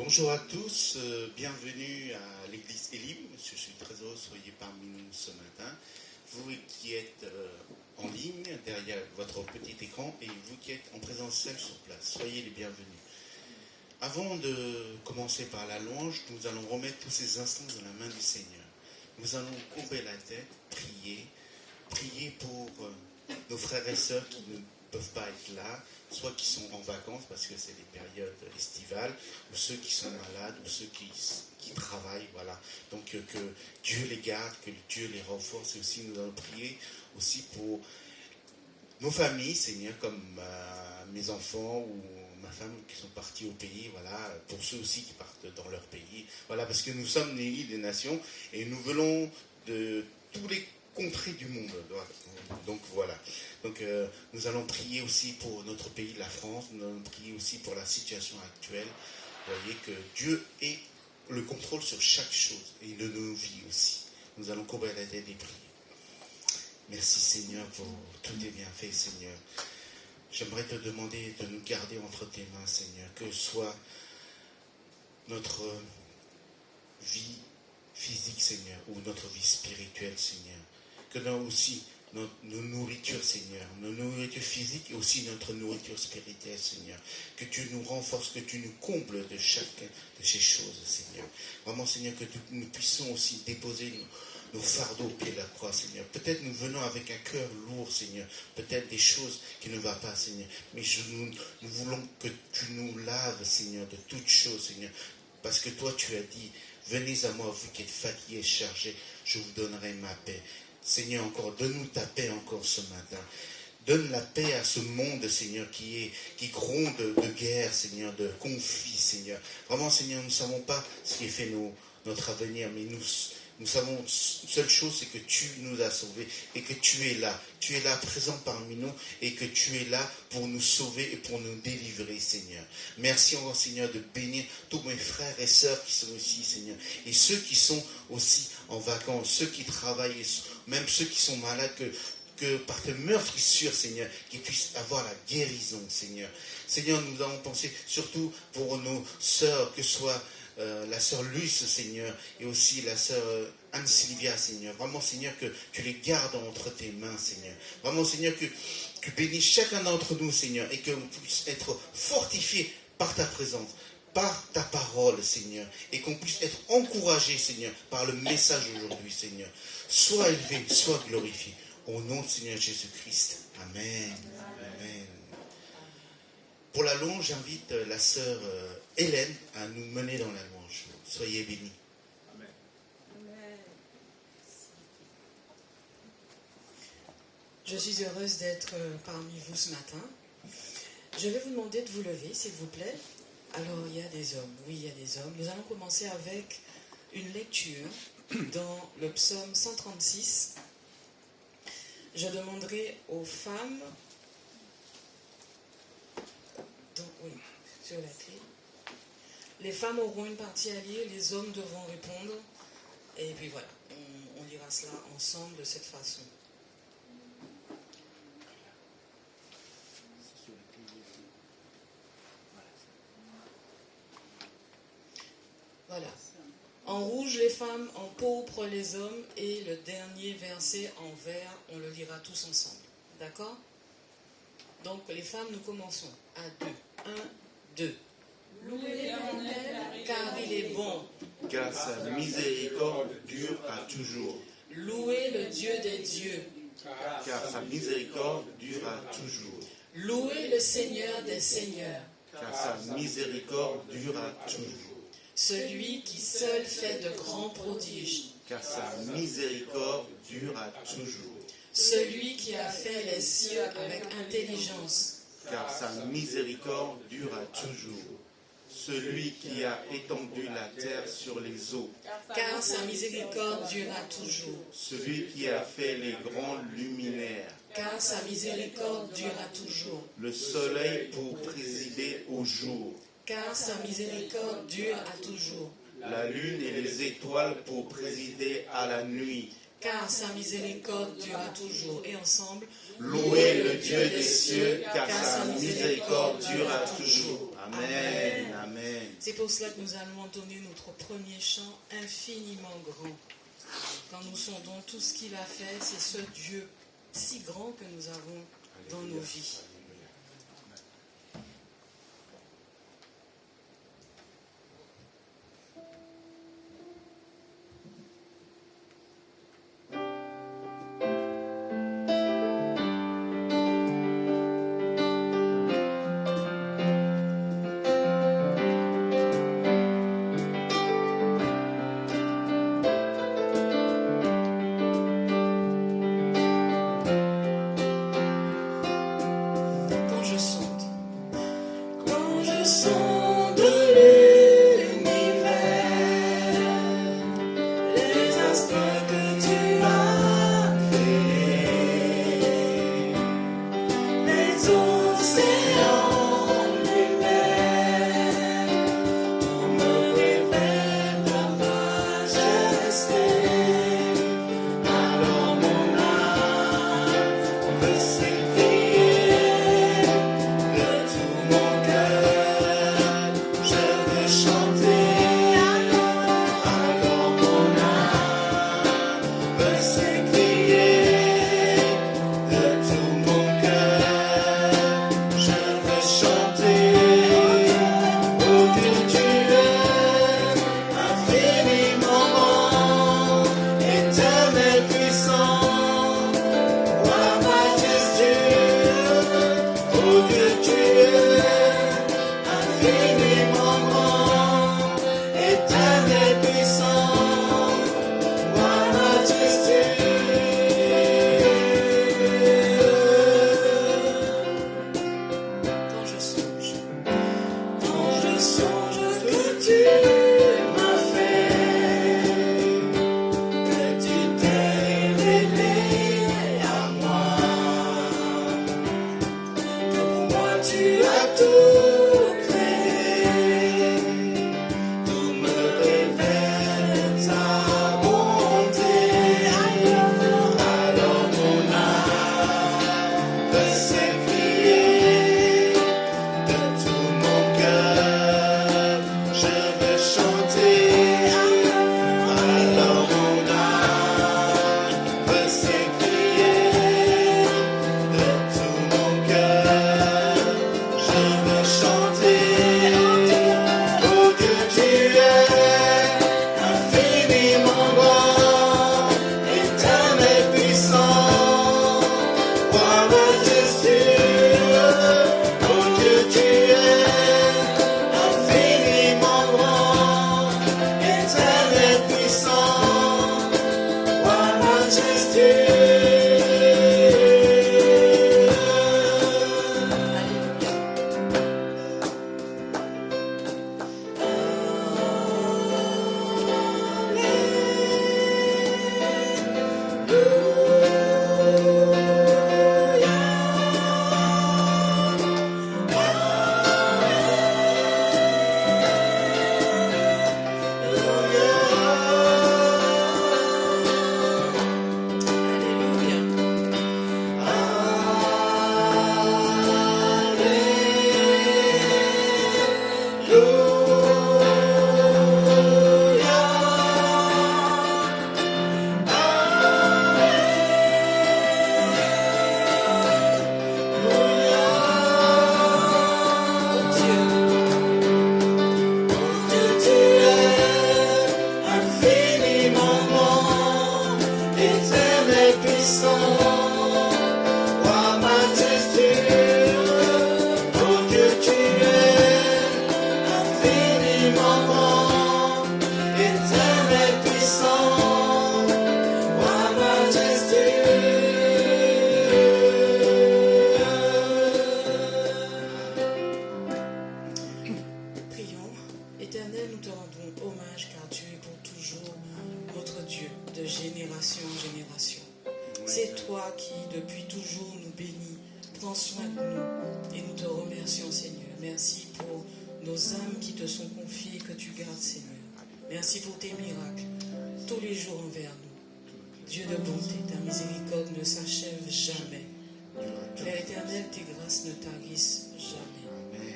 Bonjour à tous, bienvenue à l'église Elim. Je suis très heureux que vous soyez parmi nous ce matin. Vous qui êtes en ligne derrière votre petit écran et vous qui êtes en présentiel sur place, soyez les bienvenus. Avant de commencer par la louange, nous allons remettre tous ces instants dans la main du Seigneur. Nous allons courber la tête, prier pour nos frères et sœurs qui ne peuvent pas être là, soit qui sont en vacances parce que c'est des périodes estivales, ou ceux qui sont malades, ou ceux qui travaillent, voilà. Donc que Dieu les garde, que Dieu les renforce, et aussi nous allons prier aussi pour nos familles, Seigneur, comme mes enfants ou ma femme qui sont partis au pays, voilà, pour ceux aussi qui partent dans leur pays, voilà, parce que nous sommes l'Église des nations et nous venons de tous les contrées du monde. Donc voilà. Donc nous allons prier aussi pour notre pays, la France. Nous allons prier aussi pour la situation actuelle. Vous voyez que Dieu ait le contrôle sur chaque chose et de nos vies aussi. Nous allons couvrir la tête et prier. Merci Seigneur pour tous tes bienfaits, Seigneur. J'aimerais te demander de nous garder entre tes mains, Seigneur, que soit notre vie physique, Seigneur, ou notre vie spirituelle, Seigneur. Que nous aussi, nos nourritures, Seigneur, nos nourritures physiques et aussi notre nourriture spirituelle, Seigneur. Que tu nous renforces, que tu nous combles de chacune de ces choses, Seigneur. Vraiment, Seigneur, que nous puissions aussi déposer nos fardeaux au pied de la croix, Seigneur. Peut-être nous venons avec un cœur lourd, Seigneur. Peut-être des choses qui ne vont pas, Seigneur. Mais nous voulons que tu nous laves, Seigneur, de toutes choses, Seigneur. Parce que toi, tu as dit, venez à moi, vous qui êtes fatigués et chargés, je vous donnerai ma paix. Seigneur, encore, donne-nous ta paix encore ce matin. Donne la paix à ce monde, Seigneur, qui gronde de guerre, Seigneur, de conflit, Seigneur. Vraiment, Seigneur, nous ne savons pas ce qui fait notre avenir, mais nous savons, seule chose, c'est que tu nous as sauvés et que tu es là. Tu es là, présent parmi nous, et que tu es là pour nous sauver et pour nous délivrer, Seigneur. Merci encore, Seigneur, de bénir tous mes frères et sœurs qui sont ici, Seigneur. Et ceux qui sont aussi en vacances, ceux qui travaillent, même ceux qui sont malades, que par tes meurtrissures, Seigneur, qu'ils puissent avoir la guérison, Seigneur. Seigneur, nous avons pensé surtout pour nos sœurs, que ce soit la sœur Luce, Seigneur, et aussi la sœur Anne-Sylvia, Seigneur. Vraiment, Seigneur, que tu les gardes entre tes mains, Seigneur. Vraiment, Seigneur, que tu bénisses chacun d'entre nous, Seigneur, et que nous puissions être fortifiés par ta présence, par ta parole, Seigneur, et qu'on puisse être encouragés, Seigneur, par le message aujourd'hui, Seigneur. Sois élevé, sois glorifié. Au nom de Seigneur Jésus-Christ. Amen. Amen. Pour la louange, j'invite la sœur Hélène à nous mener dans la louange. Soyez bénis. Amen. Amen. Je suis heureuse d'être parmi vous ce matin. Je vais vous demander de vous lever, s'il vous plaît. Alors, il y a des hommes. Oui, il y a des hommes. Nous allons commencer avec une lecture dans le psaume 136. Je demanderai aux femmes, oui, sur la clé. Les femmes auront une partie à lire, les hommes devront répondre. Et puis voilà, on lira cela ensemble de cette façon. Voilà. En rouge les femmes, en pourpre les hommes, et le dernier verset en vert, on le lira tous ensemble. D'accord? Donc les femmes, nous commençons à 2. 1, 2. Louez l'Éternel, Car il est bon. Car sa miséricorde dure à toujours. Louez le Dieu des dieux. Car sa miséricorde dure à toujours. Louez le Seigneur des seigneurs. Car sa miséricorde dure à toujours. Celui qui seul fait de grands prodiges. Car sa miséricorde dure à toujours. Celui qui a fait les cieux avec intelligence. Car sa miséricorde dure à toujours. Celui qui a étendu la terre sur les eaux. Car sa miséricorde dure à toujours. Celui qui a fait les grands luminaires. Car sa miséricorde dure à toujours. Le soleil pour présider au jour. Car sa miséricorde dure à toujours. La lune et les étoiles pour présider à la nuit. Car sa miséricorde dure à toujours. Et ensemble, Louez le Dieu des cieux, car sa miséricorde dure à toujours. Amen. Amen. C'est pour cela que nous allons entonner notre premier chant infiniment grand. Quand nous sondons tout ce qu'il a fait, c'est ce Dieu si grand que nous avons dans nos vies.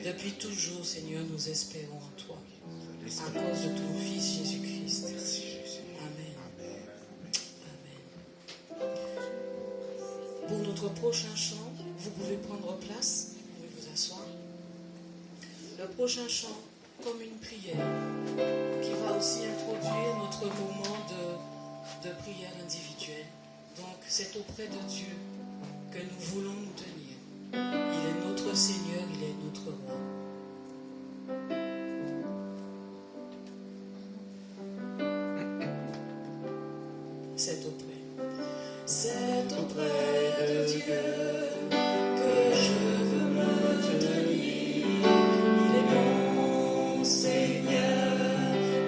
Depuis toujours, Seigneur, nous espérons en toi. L'esprit. À cause de ton Fils Jésus-Christ. Merci Jésus. Amen. Amen. Amen. Pour notre prochain chant, vous pouvez prendre place, vous pouvez vous asseoir. Le prochain chant, comme une prière, qui va aussi introduire notre moment de prière individuelle. Donc, c'est auprès de Dieu que nous voulons nous tenir. Il est notre Seigneur, il est notre roi. C'est auprès de Dieu que je veux me tenir. Il est mon Seigneur,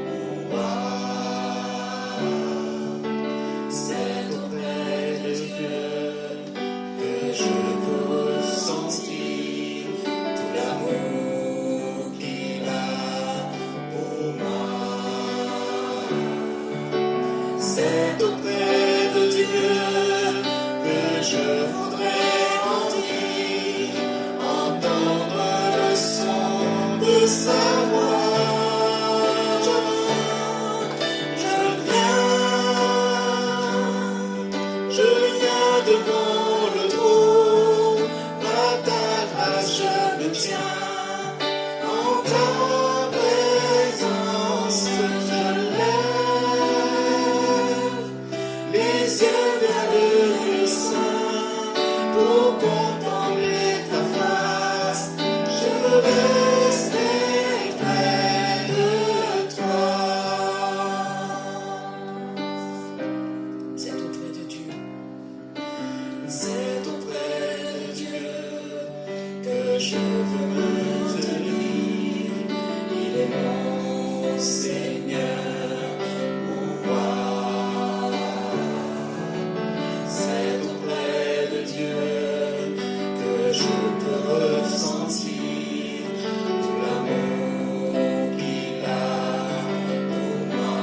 mon roi. C'est auprès de Dieu que je peux ressentir tout l'amour qu'il a pour moi. C'est auprès de Dieu que je voudrais grandir, entendre le son de sa voix. Je viens devant le trône, à ta grâce je me tiens, en ta présence je lève les yeux vers le sein pour contempler ta face. Je veux rester près de toi. C'est auprès de Dieu. C'est auprès de Dieu que je veux me tenir. Il est mon Seigneur, mon roi. C'est auprès de Dieu que je peux ressentir tout l'amour qu'il a pour moi.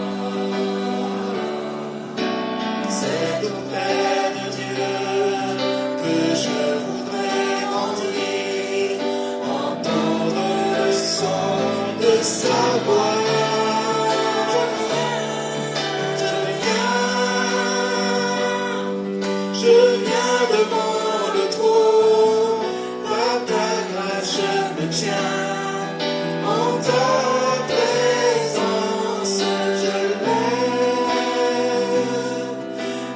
C'est auprès de Dieu que je voudrais grandir, entendre le son de sa voix. Je viens devant le trône, par ta grâce je me tiens, en ta présence je lève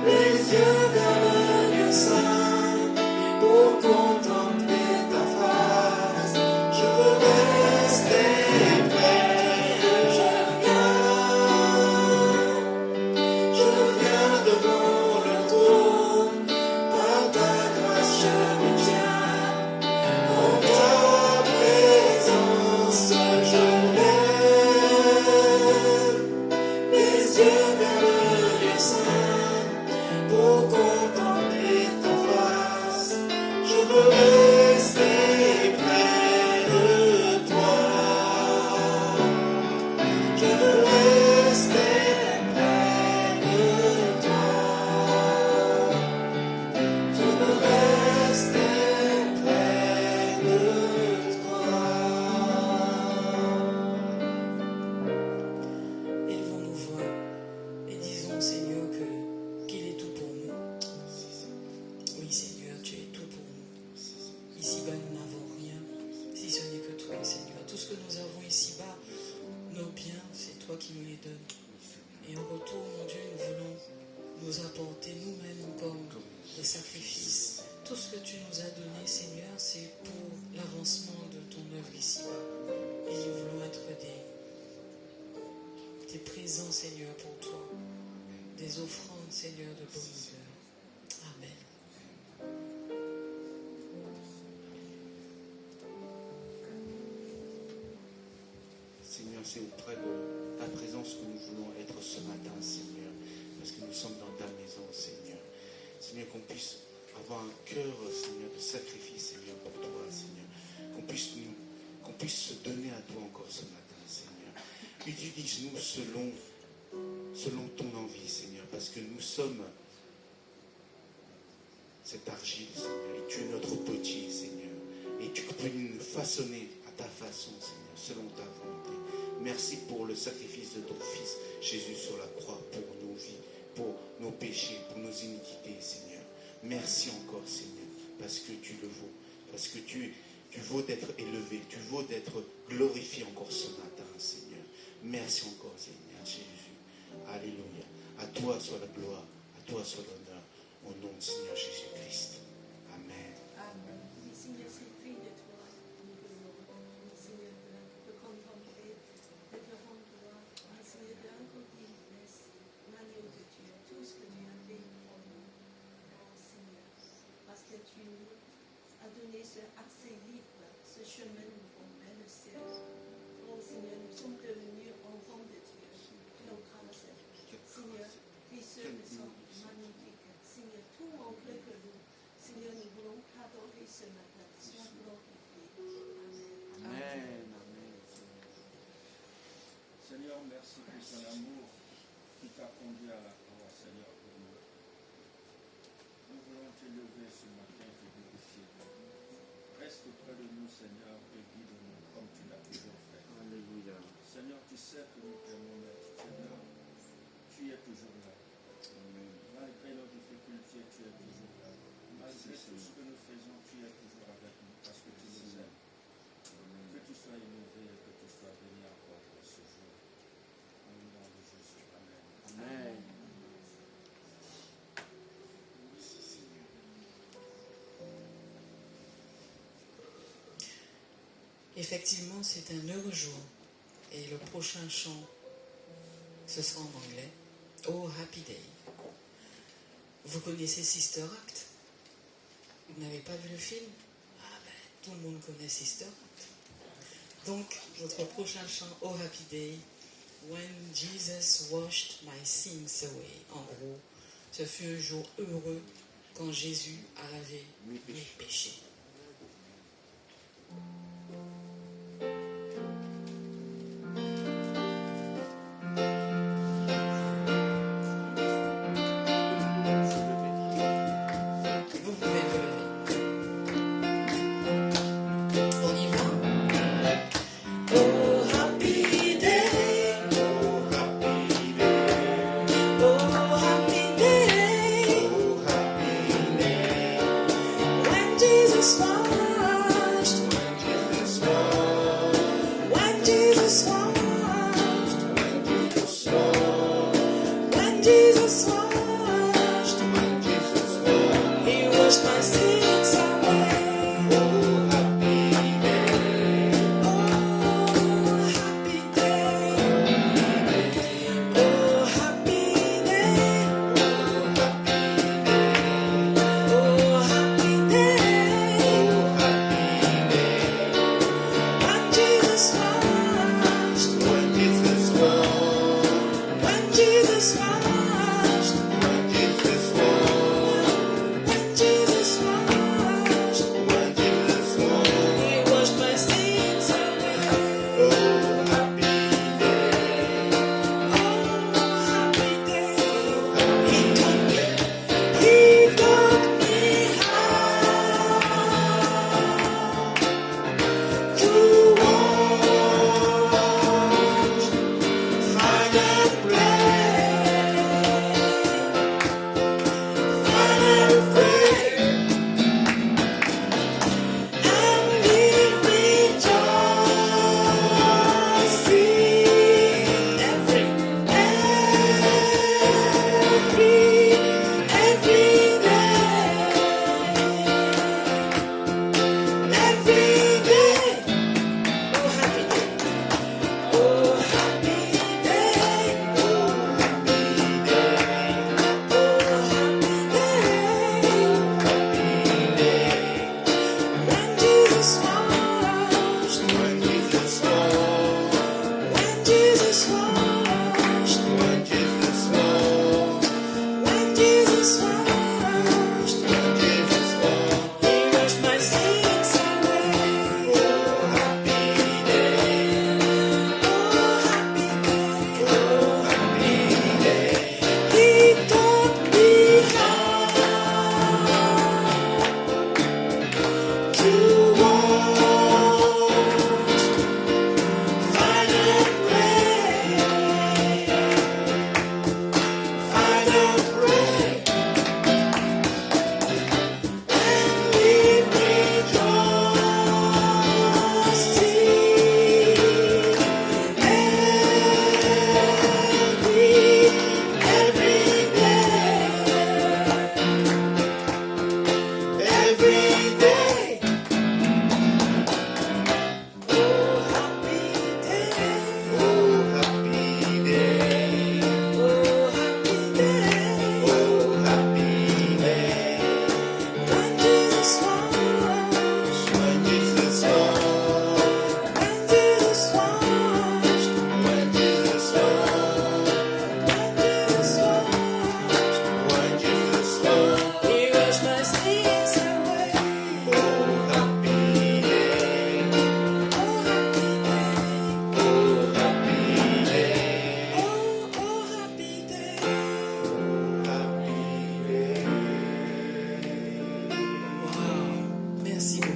les yeux vers le lieu saint pour contempler ta face. Je veux rester près, je viens devant le trône, par ta grâce je me tiens, en ta présence je lève les yeux vers le lieu saint pour contempler ta face. Je veux rester près de toi. Je veux rester près de toi. Je veux rester près de toi. Élevons nos voix et disons, Seigneur, qu'il est tout pour nous. Oui, Seigneur, tu es tout pour nous. Ici-bas, nous n'avons rien, si ce n'est que toi, Seigneur. Tout ce que nous avons ici-bas, nos biens, c'est toi qui nous les donnes. Et en retour, mon Dieu, nous voulons nous apporter nous-mêmes comme des sacrifices. Tout ce que tu nous as donné, Seigneur, c'est pour l'avancement de ton œuvre ici-bas. Et nous voulons être des présents, Seigneur, pour toi. Des offrandes, Seigneur, de bonne odeur. Amen. Seigneur, c'est auprès de ta présence que nous voulons être ce matin, Seigneur, parce que nous sommes dans ta maison, Seigneur. Seigneur, qu'on puisse avoir un cœur, Seigneur, de sacrifice, Seigneur, pour toi, Seigneur. Qu'on puisse se donner à toi encore ce matin, Seigneur. Utilise-nous selon ton envie, Seigneur, parce que nous sommes cette argile, Seigneur, et tu es notre potier, Seigneur. Et tu peux nous façonner à ta façon, Seigneur, selon ta volonté. Merci pour le sacrifice de ton Fils, Jésus, sur la croix, pour nos vies, pour nos péchés, pour nos iniquités, Seigneur. Merci encore, Seigneur, parce que tu le vaux, parce que tu vaux d'être élevé, tu vaux d'être glorifié encore ce matin, Seigneur. Merci encore, Seigneur Jésus. Alléluia. À toi soit la gloire, à toi soit l'honneur, au nom du Seigneur Jésus-Christ. Amen. Amen. Seigneur, c'est pris de toi, nous voulons, Seigneur, de contempler, de te rendre gloire, Seigneur, de raconter l'agneau de Dieu, tout ce que tu as fait pour nous, oh Seigneur, parce que tu nous as donné ce accès libre, ce chemin nouveau vers le ciel. Oh Seigneur, nous sommes devenus enfants de Dieu, nos grâces. Seigneur, tes œuvres sont magnifiques. Seigneur, tout en vrai que nous. Seigneur, nous voulons t'adorer ce matin. Sois glorifié. Amen. Amen. Seigneur, merci pour ton amour qui t'a conduit à la croix, Seigneur, pour nous. Nous voulons t'élever ce matin, te glorifier. Reste auprès de nous, Seigneur, et guide-nous comme tu l'as toujours fait. Alléluia. Seigneur, tu sais que nous t'aimons, Seigneur. Tu es toujours là. Amen. Malgré nos difficultés, tu es toujours là. Malgré tout ce que nous faisons, tu es toujours avec nous parce que tu nous aimes. Que tu sois élevé et que tu sois béni encore pour ce jour. Au nom de Jésus. Amen. Amen. Merci, Seigneur. Effectivement, c'est un heureux jour. Et le prochain chant, ce sera en anglais. Oh, Happy Day. Vous connaissez Sister Act? Vous n'avez pas vu le film? Ah ben, tout le monde connaît Sister Act. Donc, notre prochain chant, Oh, Happy Day, When Jesus washed my sins away. En gros, ce fut un jour heureux quand Jésus a lavé mes péchés. Vous pouvez vous lever. On y va? Oh, happy day. Oh, happy day. Oh, happy day. Oh, happy day. When Jesus washed. Jesus washed. When Jesus washed. Jesus washed. When Jesus washed. Jesus washed. He washed my sins away. Oh, happy day. Oh, happy day. Oh, happy day. Oh, happy day. Oh,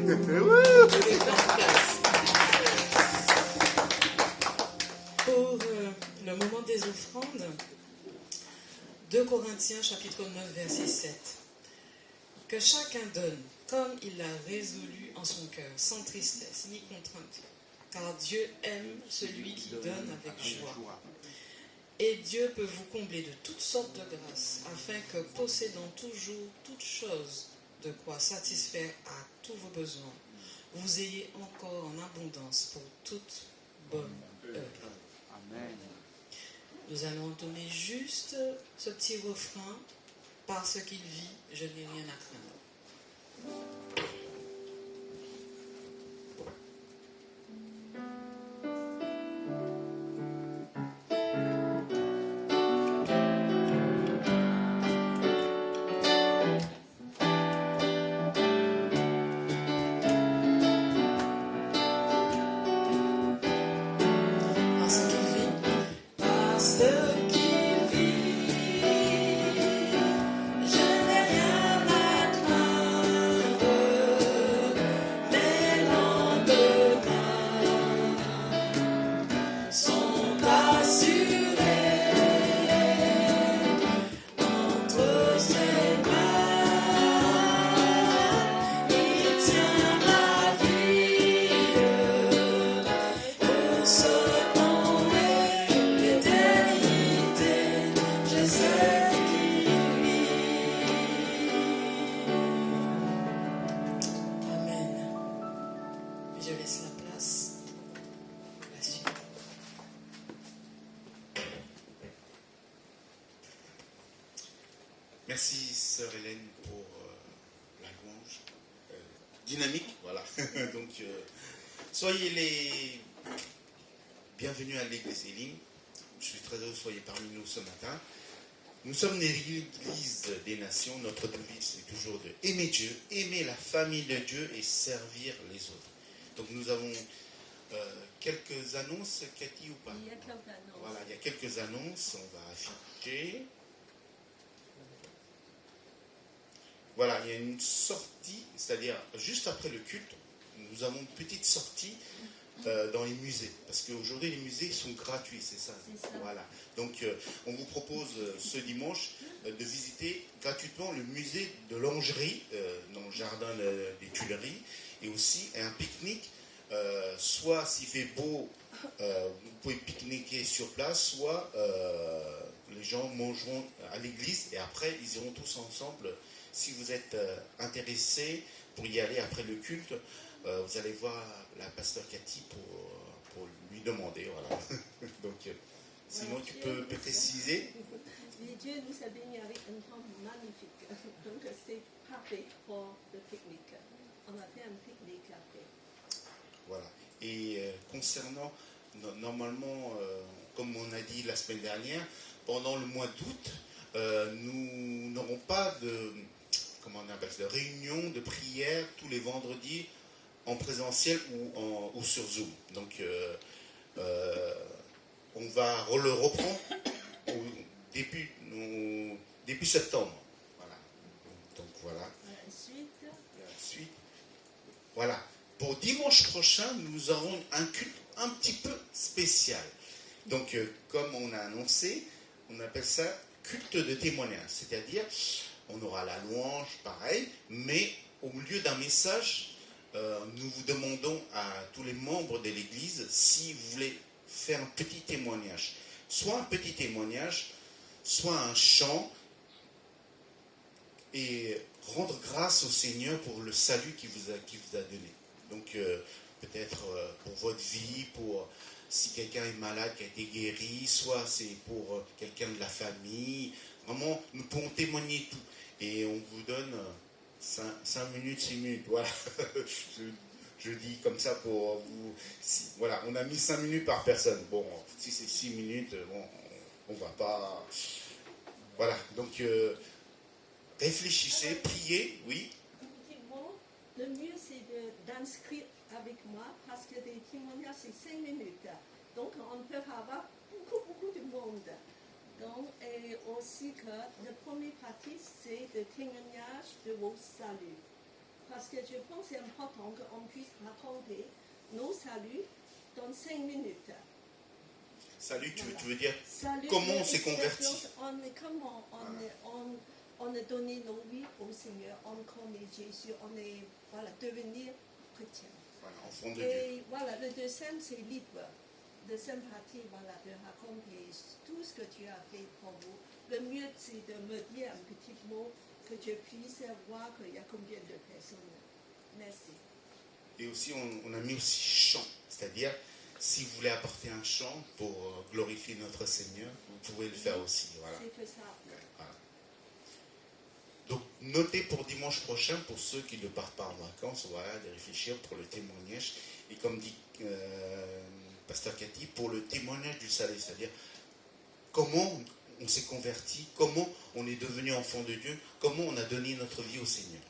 Prenez place. Pour le moment des offrandes, 2 Corinthiens chapitre 9 verset 7. Que chacun donne comme il l'a résolu en son cœur, sans tristesse ni contrainte, car Dieu aime celui qui donne avec joie. Et Dieu peut vous combler de toutes sortes de grâces, afin que, possédant toujours toutes choses de quoi satisfaire à tous vos besoins, vous ayez encore en abondance pour toute bonne œuvre. Amen. Nous allons entonner juste ce petit refrain. Parce qu'il vit, je n'ai rien à craindre. Parce qu'il vit, je n'ai rien à craindre. Mes lendemains sont assurés entre ses mains. Il tient ma vie pour ce qu'on est l'éternité. Je sais qu'il vit. Amen. Je laisse la place pour la suite. Merci, sœur Hélène, pour la louange. Dynamique, voilà. Donc, soyez les bienvenus à l'église Elim. Je suis très heureux que vous soyez parmi nous ce matin. Nous sommes l'église des nations. Notre devise est toujours de aimer Dieu, aimer la famille de Dieu et servir les autres. Donc, nous avons quelques annonces, Cathy, ou pas? Il y a quelques annonces. Voilà, il y a quelques annonces. On va afficher. Voilà, il y a une sortie, c'est-à-dire juste après le culte, nous avons une petite sortie dans les musées. Parce qu'aujourd'hui, les musées sont gratuits, c'est ça. C'est ça. Voilà. Donc, on vous propose ce dimanche de visiter gratuitement le musée de Langerie, dans le jardin des Tuileries, et aussi un pique-nique. Soit s'il fait beau, vous pouvez pique-niquer sur place, soit les gens mangeront à l'église et après ils iront tous ensemble. Si vous êtes intéressés pour y aller après le culte, vous allez voir la pasteur Cathy pour lui demander. Voilà. Donc, sinon tu peux préciser. Et Dieu nous a bénis avec un temps magnifique. Donc c'est parfait pour le pique-nique. On a fait un pique-nique après. Voilà. Et concernant, normalement, comme on a dit la semaine dernière, pendant le mois d'août, nous n'aurons pas de, comment on appelle ça, de réunion de prière tous les vendredis en présentiel ou sur Zoom. Donc, on va le reprendre au début septembre. Voilà. Donc, voilà. Ensuite, Voilà. Pour dimanche prochain, nous aurons un culte un petit peu spécial. Donc, comme on a annoncé, on appelle ça culte de témoignage. C'est-à-dire, on aura la louange, pareil, mais au lieu d'un message, nous vous demandons à tous les membres de l'Église si vous voulez faire un petit témoignage. Soit un petit témoignage, soit un chant, et rendre grâce au Seigneur pour le salut qu'il vous a donné. Donc, peut-être pour votre vie, pour si quelqu'un est malade, qui a été guéri, soit c'est pour quelqu'un de la famille. Vraiment, nous pouvons témoigner tout. Et on vous donne 5 minutes, 6 minutes. Voilà. Je dis comme ça pour vous. Voilà, on a mis 5 minutes par personne. Bon, si c'est 6 minutes, bon, on va pas. Voilà, donc réfléchissez, priez, oui. effectivement, le mieux c'est d'inscrire avec moi parce que des témoignages c'est 5 minutes. Donc on peut avoir beaucoup de monde. Donc, et aussi que la première partie c'est le témoignage de vos saluts. parce que je pense que c'est important qu'on puisse raconter nos saluts dans 5 minutes. Salut, tu, Voilà. tu veux dire Salut, comment on mais s'est converti? Comment on a donné nos vies au Seigneur, on connaît Jésus, on est devenir chrétien. Voilà, enfant de Dieu. Et voilà, le deuxième c'est libre. Deuxième partie, voilà, de raconter tout ce que tu as fait pour vous. Le mieux c'est de me dire un petit mot que je puisse voir qu'il y a combien de personnes. Merci. Et aussi, on a mis aussi chant, c'est-à-dire, si vous voulez apporter un chant pour glorifier notre Seigneur, vous pouvez le faire aussi. Voilà. C'est faisable. Voilà. Donc, notez pour dimanche prochain, pour ceux qui ne partent pas en vacances, voilà, de réfléchir pour le témoignage. Et comme dit Pasteur Cathy, pour le témoignage du salut, c'est-à-dire comment on s'est converti, comment on est devenu enfant de Dieu, comment on a donné notre vie au Seigneur.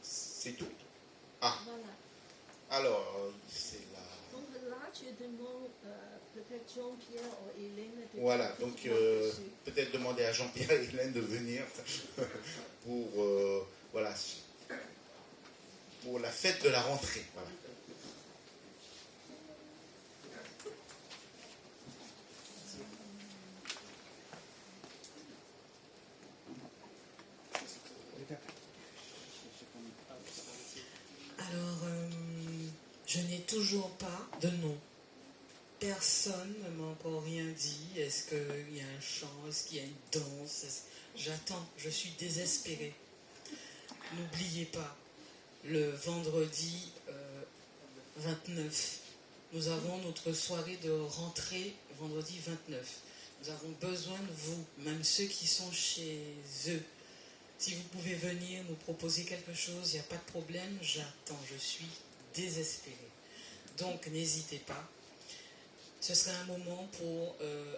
C'est tout. Ah, Voilà. alors, c'est la... Donc là, je demande peut-être Jean-Pierre ou Hélène de Voilà, dire donc quelque chose dessus. peut-être demander à Jean-Pierre et Hélène de venir pour, voilà, pour la fête de la rentrée. Voilà. Alors, je n'ai toujours pas de nom. Personne ne m'a encore rien dit. Est-ce qu'il y a un chant? Est-ce qu'il y a une danse? J'attends, je suis désespérée. N'oubliez pas, le vendredi 29, nous avons notre soirée de rentrée, vendredi 29. Nous avons besoin de vous, même ceux qui sont chez eux. Si vous pouvez venir nous proposer quelque chose, il n'y a pas de problème, j'attends, je suis désespérée. Donc n'hésitez pas. Ce sera un moment pour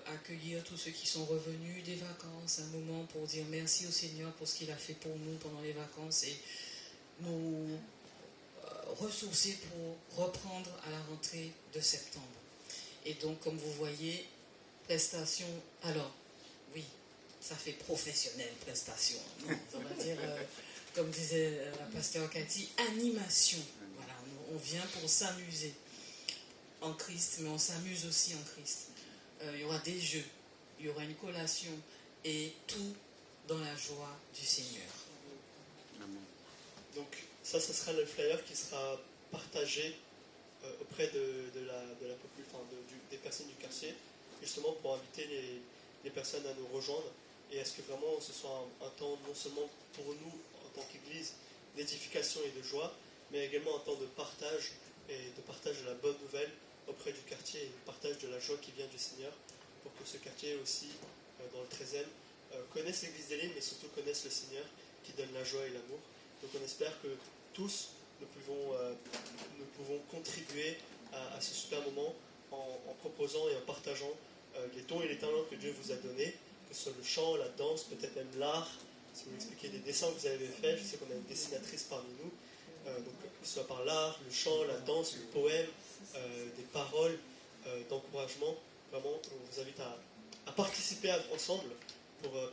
accueillir tous ceux qui sont revenus des vacances, un moment pour dire merci au Seigneur pour ce qu'il a fait pour nous pendant les vacances et nous ressourcer pour reprendre à la rentrée de septembre. Et donc, comme vous voyez, prestation, alors, oui, ça fait professionnel, prestation. Non, on va dire, comme disait la pasteur Cathy, animation. Voilà, on vient pour s'amuser en Christ, mais on s'amuse aussi en Christ. Il y aura des jeux, il y aura une collation et tout dans la joie du Seigneur. Amen. Donc ça, ce sera le flyer qui sera partagé auprès de la population, des personnes du quartier, justement pour inviter les personnes à nous rejoindre et à ce que vraiment ce soit un temps non seulement pour nous en tant qu'Église d'édification et de joie, mais également un temps de partage et de partage de la bonne nouvelle auprès du quartier et de partage de la joie qui vient du Seigneur pour que ce quartier aussi, dans le 13e, connaisse l'Église des Lignes, mais surtout connaisse le Seigneur qui donne la joie et l'amour. Donc on espère que tous nous pouvons contribuer à ce super moment en proposant et en partageant les dons et les talents que Dieu vous a donnés, que ce soit le chant, la danse, peut-être même l'art. Si vous expliquez des dessins que vous avez faits, je sais qu'on a une dessinatrice parmi nous, donc que ce soit par l'art, le chant, la danse, le poème, des paroles d'encouragement. Vraiment, on vous invite à participer ensemble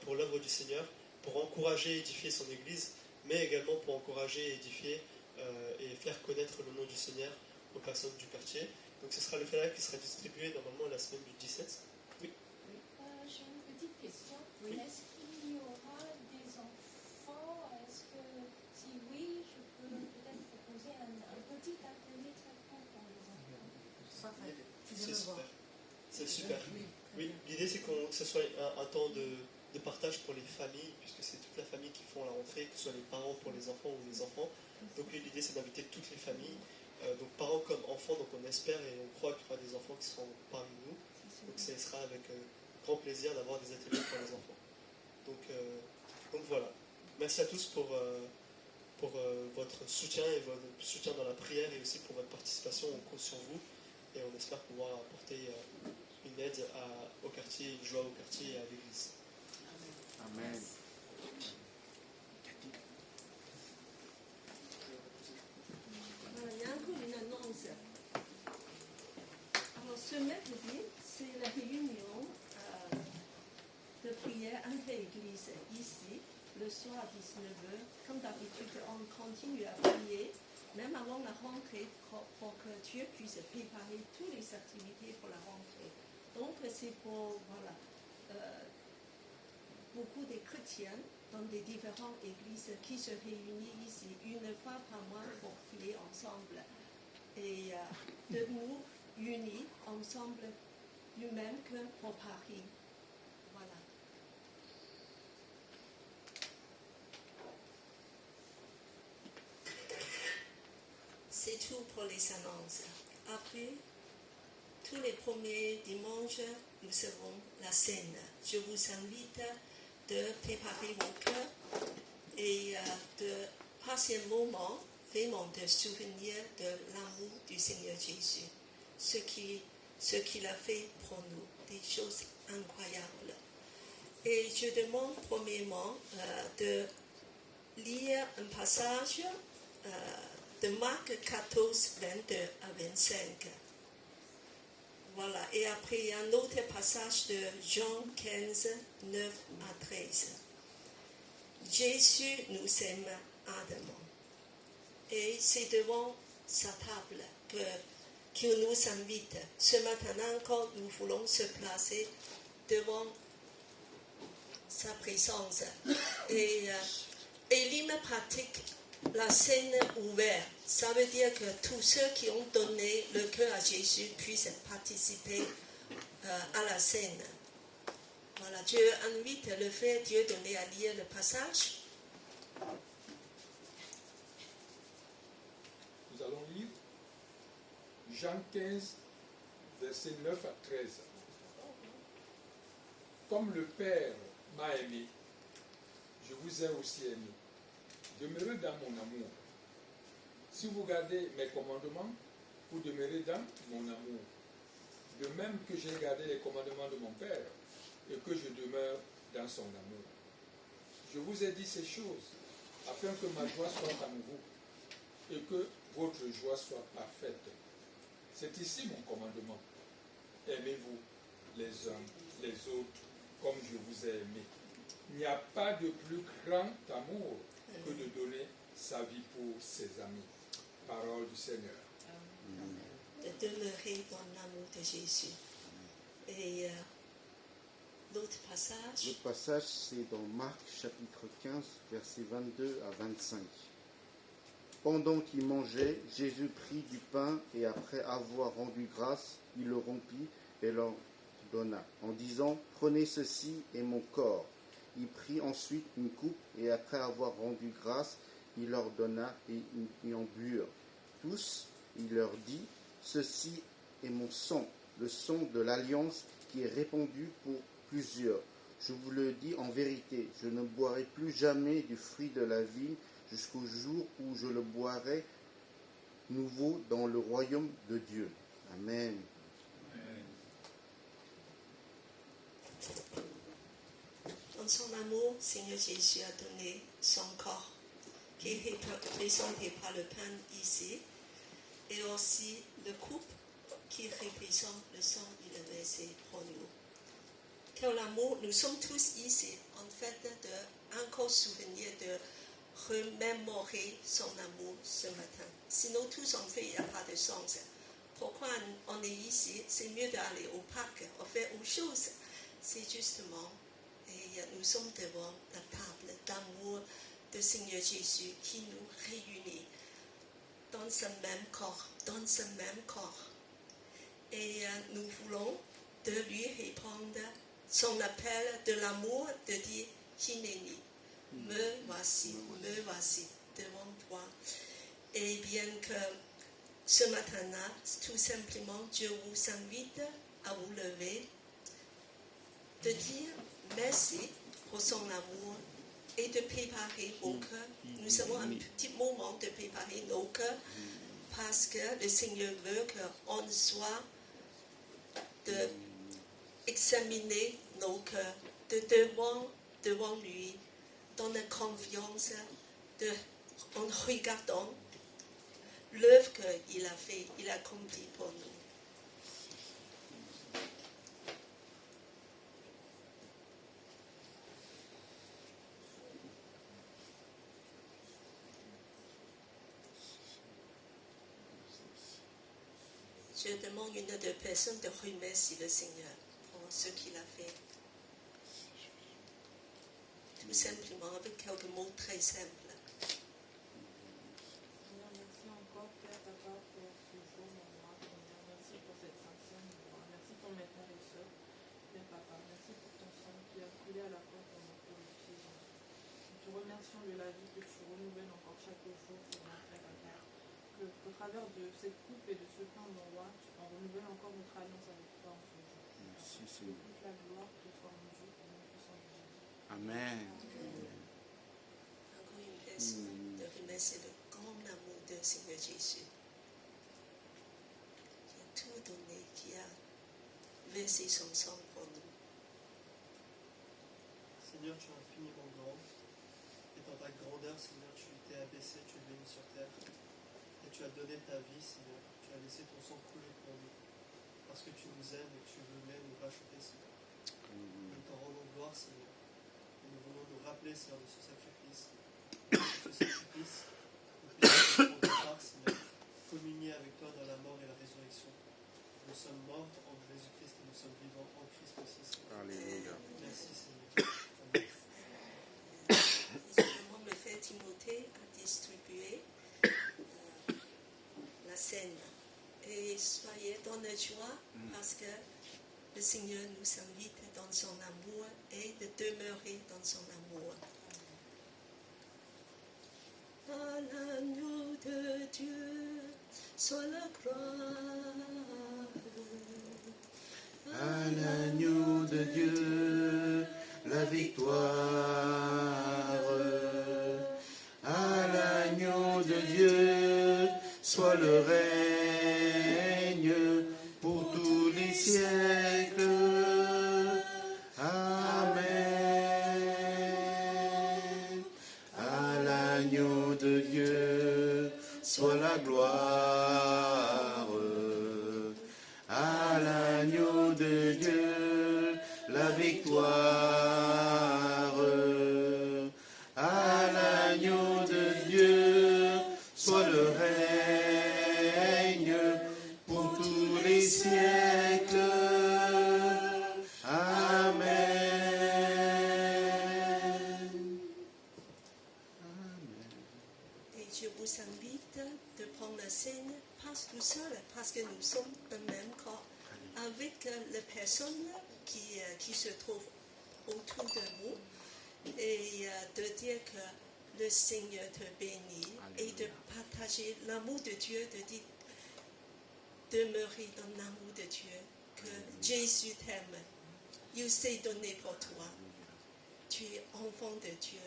pour l'œuvre du Seigneur, pour encourager et édifier son Église, mais également pour encourager et édifier et faire connaître le nom du Seigneur aux personnes du quartier. Donc ce sera le flyer qui sera distribué normalement la semaine du 17. Oui. J'ai une petite question. Oui. Est-ce qu'il y aura des enfants? Est-ce que, si oui, je peux peut-être proposer un petit atelier très court pour les enfants? Parfait. C'est super. C'est super. Oui, l'idée c'est que ce soit un temps de partage pour les familles, puisque c'est toute la famille qui font la rentrée, que ce soit les parents pour les enfants ou les enfants. Donc l'idée c'est d'inviter toutes les familles, donc parents comme enfants, donc on espère et on croit qu'il y aura des enfants qui seront parmi nous. Donc ce sera avec grand plaisir d'avoir des ateliers pour les enfants. Donc voilà. Merci à tous pour votre soutien et votre soutien dans la prière et aussi pour votre participation. On compte sur vous et on espère pouvoir apporter une aide au quartier, une joie au quartier et à l'église. Amen. Voilà, il y a encore une annonce. Alors, ce mercredi, c'est la réunion de prière entre églises ici. le soir à 19h, comme d'habitude, on continue à prier, même avant la rentrée, pour que Dieu puisse préparer toutes les activités pour la rentrée. Donc, c'est pour, voilà, beaucoup de chrétiens dans des différentes églises qui se réunissent ici une fois par mois pour prier ensemble. Et de nous unis ensemble, du même que pour Paris. Voilà. C'est tout pour les annonces. Après, tous les premiers dimanches, nous serons la scène. Je vous invite de préparer vos cœurs et de passer un moment vraiment de souvenir de l'amour du Seigneur Jésus. Ce qu'il a fait pour nous, des choses incroyables. Et je demande premièrement de lire un passage de Marc 14, 22 à 25. Voilà, et après un autre passage de Jean 15, 9 à 13. Jésus nous aime ardemment. Et c'est devant sa table qu'il nous invite. Ce matin encore, nous voulons se placer devant sa présence. Et l'hymne pratique la scène ouverte. Ça veut dire que tous ceux qui ont donné le cœur à Jésus puissent participer à la scène. Voilà, Dieu invite le frère Dieu donné à lire le passage. Nous allons lire Jean 15, versets 9 à 13. Comme le Père m'a aimé, je vous ai aussi aimé. Demeurez dans mon amour. Si vous gardez mes commandements, vous demeurez dans mon amour. De même que j'ai gardé les commandements de mon Père et que je demeure dans son amour. Je vous ai dit ces choses afin que ma joie soit en vous et que votre joie soit parfaite. C'est ici mon commandement. Aimez-vous les uns les autres comme je vous ai aimé. Il n'y a pas de plus grand amour que de donner sa vie pour ses amis. Parole du Seigneur. De demeurer dans l'amour de Jésus. Et l'autre passage. Le passage, c'est dans Marc chapitre 15, versets 22 à 25. Pendant qu'il mangeait, Jésus prit du pain et après avoir rendu grâce, il le rompit et leur donna, en disant « Prenez ceci et mon corps ». Il prit ensuite une coupe et après avoir rendu grâce, il leur donna et ils en burent. Tous, il leur dit « Ceci est mon sang, le sang de l'alliance qui est répandu pour plusieurs. Je vous le dis en vérité, je ne boirai plus jamais du fruit de la vigne jusqu'au jour où je le boirai nouveau dans le royaume de Dieu. » Amen. Dans son amour, Seigneur Jésus a donné son corps, qui est représenté par le pain ici, et aussi le coupe qui représente le sang qu'il a versé pour nous. Quel amour, nous sommes tous ici, en fait, de encore souvenir, de remémorer son amour ce matin. Sinon, tous on fait, il n'y a pas de sens. Pourquoi on est ici? C'est mieux d'aller au parc, on fait autre chose. C'est justement, et nous sommes devant la table d'amour de Seigneur Jésus qui nous réunit dans ce même corps, Et nous voulons de lui répondre son appel de l'amour, de dire Hineni, me voici devant toi. Et bien que ce matin-là, tout simplement, Dieu vous invite à vous lever, de dire merci pour son amour et de préparer vos cœurs. Nous avons un petit moment de préparer nos cœurs parce que le Seigneur veut qu'on soit d'examiner nos cœurs, de devant lui, dans la confiance, en regardant l'œuvre qu'il a fait, il a accompli pour nous. Je demande une des personnes de remercier le Seigneur pour ce qu'il a fait. Tout simplement, avec quelques mots très simples. Seigneur, merci encore, Père, d'avoir fait ce jour, mon roi. Seigneur, merci pour cette sainte roi. Merci pour mes frères et sœurs. Père, Papa, merci pour ton sang qui a coulé à la croix pour nous purifier, Jésus. Nous te remercions de la vie que tu renouvelles encore chaque jour sur notre frère et Père. Qu'au travers de cette coupe et de ce pain, mon roi, on renouvelle encore notre alliance avec toi en ce jour. Merci, Que Seigneur. toute la gloire te soit rendue au nom puissant de Jésus. Amen. Encore une personne de remercier le grand amour de Seigneur Jésus. Qui a tout donné, qui a versé son sang pour nous. Seigneur, tu es infiniment grand. Et dans ta grandeur, Seigneur, tu t'es abaissé, tu es venu sur terre. Et tu as donné ta vie, Seigneur. Tu as laissé ton sang couler pour nous. Parce que tu nous aimes et que tu veux même nous racheter, Seigneur. Nous t'en rendons gloire, Seigneur. Et nous voulons nous rappeler, Seigneur, de ce sacrifice. Et de ce sacrifice, nous puissions, pour notre part, Seigneur, communier avec toi dans la mort et la résurrection. Nous sommes morts en Jésus-Christ et nous sommes vivants en Christ aussi, Seigneur. Alléluia. Merci, Seigneur. Amen. Je demande le frère Timothée à distribuer la scène. Et soyez dans la joie parce que le Seigneur nous invite dans son amour et de demeurer dans son amour. À l'agneau de Dieu, soit la gloire. À l'agneau de Dieu, la victoire. À l'agneau de Dieu, soit le règne pour tous les siècles. Amen. À l'agneau de Dieu, soit la gloire. À l'agneau de Dieu, la victoire. À l'agneau de Dieu, soit le règne pour tous les siècles. Amen. Et je vous invite de prendre la scène, pas tout seul, parce que nous sommes un même corps, avec les personnes qui se trouvent autour de vous, et de dire que le Seigneur te bénit, et de partager l'amour de Dieu, de dire, demeurer dans l'amour de Dieu, que Jésus t'aime, il s'est donné pour toi, tu es enfant de Dieu.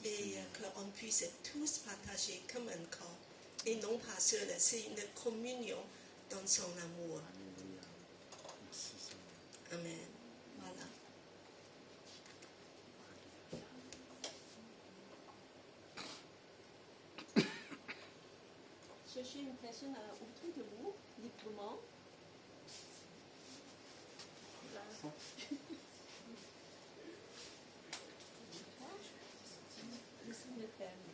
Et qu'on puisse tous partager comme un corps et non pas seul, c'est une communion dans son amour. Merci, Seigneur. Amen. Voilà. Cherchez une personne autour de vous, librement. Voilà. Le Seigneur t'aime.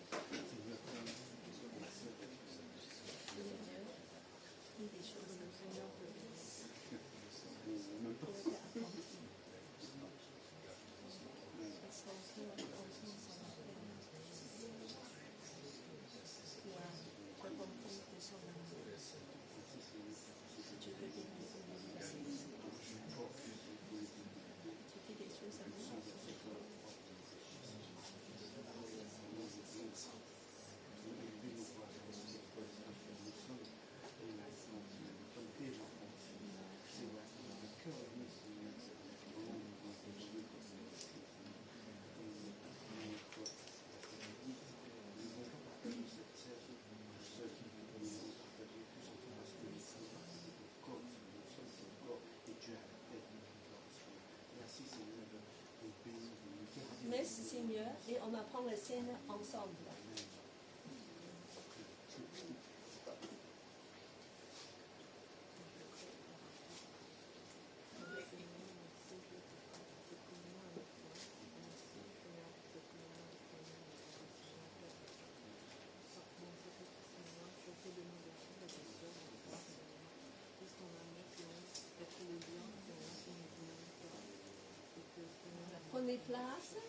Il y a des choses que le Seigneur veut. Merci Seigneur, et on apprend la scène ensemble. prenez place.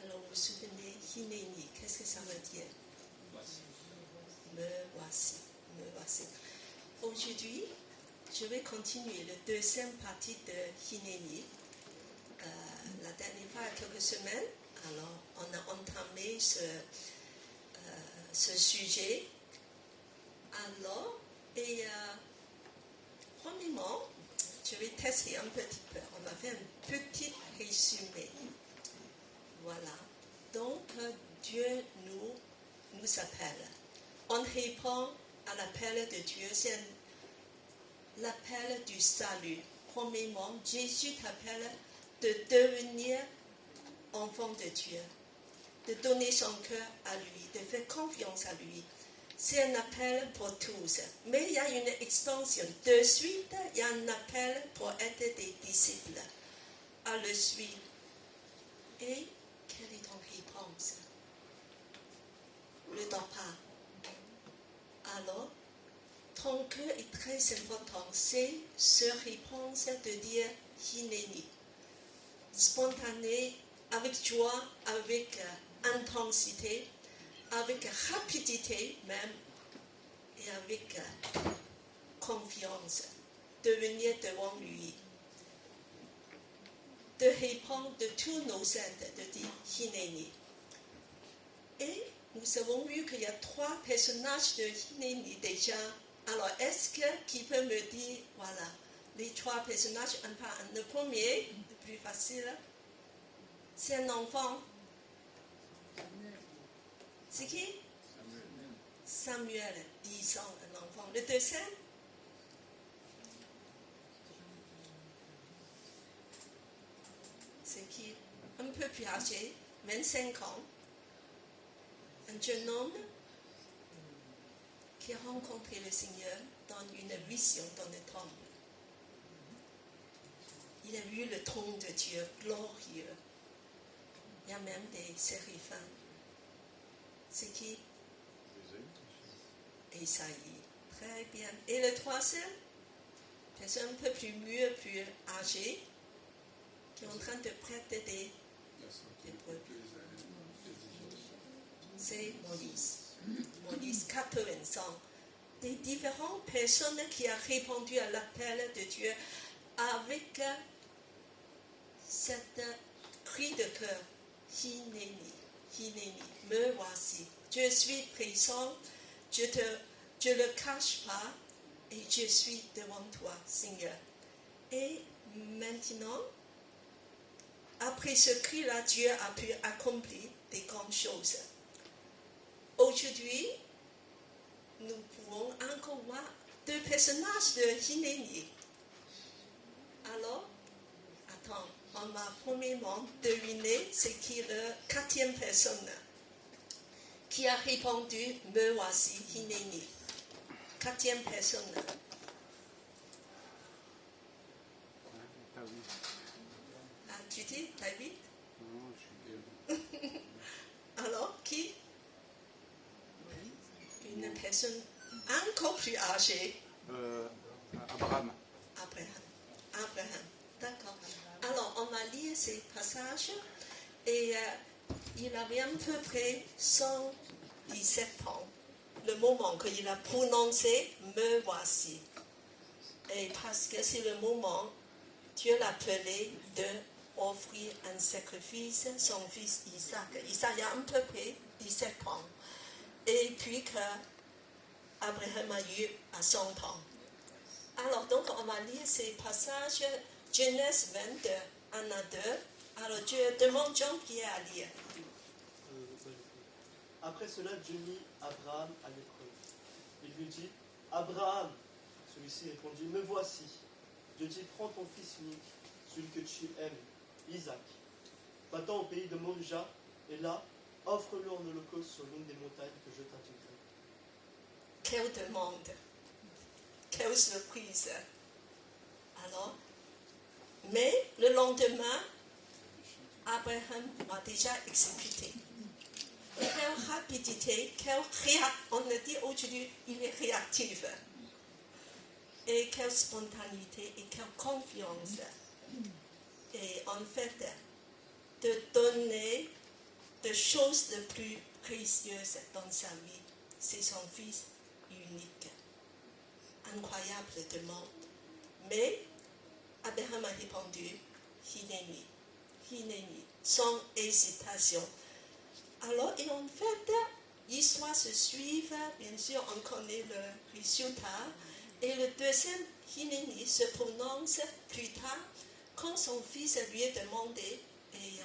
Alors, vous vous souvenez, Hineni, qu'est-ce que ça veut dire? Me voici, me voici. Aujourd'hui, je vais continuer la deuxième partie de Hineni. La dernière fois, il y a quelques semaines, alors on a entamé ce sujet. Alors, premièrement, je vais tester un petit peu. On a fait un petit résumé. Voilà. Donc, Dieu nous appelle. On répond à l'appel de Dieu. C'est l'appel du salut. Premièrement, Jésus t'appelle de devenir enfant de Dieu, de donner son cœur à lui, de faire confiance à lui. C'est un appel pour tous. Mais il y a une extension. De suite, il y a un appel pour être des disciples, à le suivre. Et quelle est ton réponse? Ne dors pas. Alors, ton cœur est très important. C'est ce réponse de dire Hineni. Spontané, avec joie, avec intensité, avec rapidité même, et avec confiance, de venir devant lui. De répondre de tous nos aides, de dire Hineni. Et nous avons vu qu'il y a 3 personnages de Hineni déjà. Alors, est-ce qui peut me dire, voilà, les 3 personnages, un par un. Le premier, le plus facile, c'est un enfant. C'est qui? Samuel, 10 ans, un enfant. Le deuxième? C'est qui? Un peu plus âgé, 25 ans. Un jeune homme qui a rencontré le Seigneur dans une vision dans le temple. Il a vu le trône de Dieu glorieux. Il y a même des séraphins. C'est qui? Esaïe. Très bien. Et le troisième? Personne un peu plus mûr, plus âgé, qui est en train de prêter des brebis. C'est Moïse. Moïse, 80 ans. Des différentes personnes qui ont répondu à l'appel de Dieu avec cette cri de cœur. Hineni, Hineni, me voici. Je suis présent, je ne le cache pas et je suis devant toi, Seigneur. Et maintenant, après ce cri-là, Dieu a pu accomplir des grandes choses. Aujourd'hui, nous pouvons encore voir 2 personnages de Hineni. Alors, attends, on va premièrement deviner c'est qui le 4e personne qui a répondu « Me voici, Hineni ». 4e personne. Ah, tu dis David? Non, je suis bien. Alors, qui? Une personne encore plus âgée. Abraham. Abraham. D'accord. Alors, on va lire ces passages. Et il avait à peu près 117 ans, le moment qu'il a prononcé « Me voici ». Et parce que c'est le moment, Dieu l'appelait d'offrir un sacrifice, son fils Isaac. Isaac a à peu près 17 ans. Et puis qu'Abraham a eu à 100 ans. Alors, donc, on va lire ces passages, Genèse 22, 1 à 2. Alors, je demande Jean-Pierre à lire. Après cela, Dieu mit Abraham à l'épreuve. Il lui dit, Abraham. Celui-ci répondit, me voici. Dieu dit, prends ton fils unique, celui que tu aimes, Isaac. Va-t'en au pays de Morija, et là, offre-le en holocauste sur l'une des montagnes que je t'indiquerai. Quelle demande, quelle surprise. Alors, mais le lendemain, Abraham a déjà exécuté. Quelle rapidité, on a dit aujourd'hui, il est réactif. Et quelle spontanéité et quelle confiance. Et en fait, de donner les choses les plus précieuses dans sa vie, c'est son fils unique. Incroyable demande. Mais Abraham a répondu, Hineni, Hineni, sans hésitation. Alors, et en fait, l'histoire se suit, bien sûr, on connaît le résultat. Et le deuxième Hineni se prononce plus tard quand son fils lui a demandé, et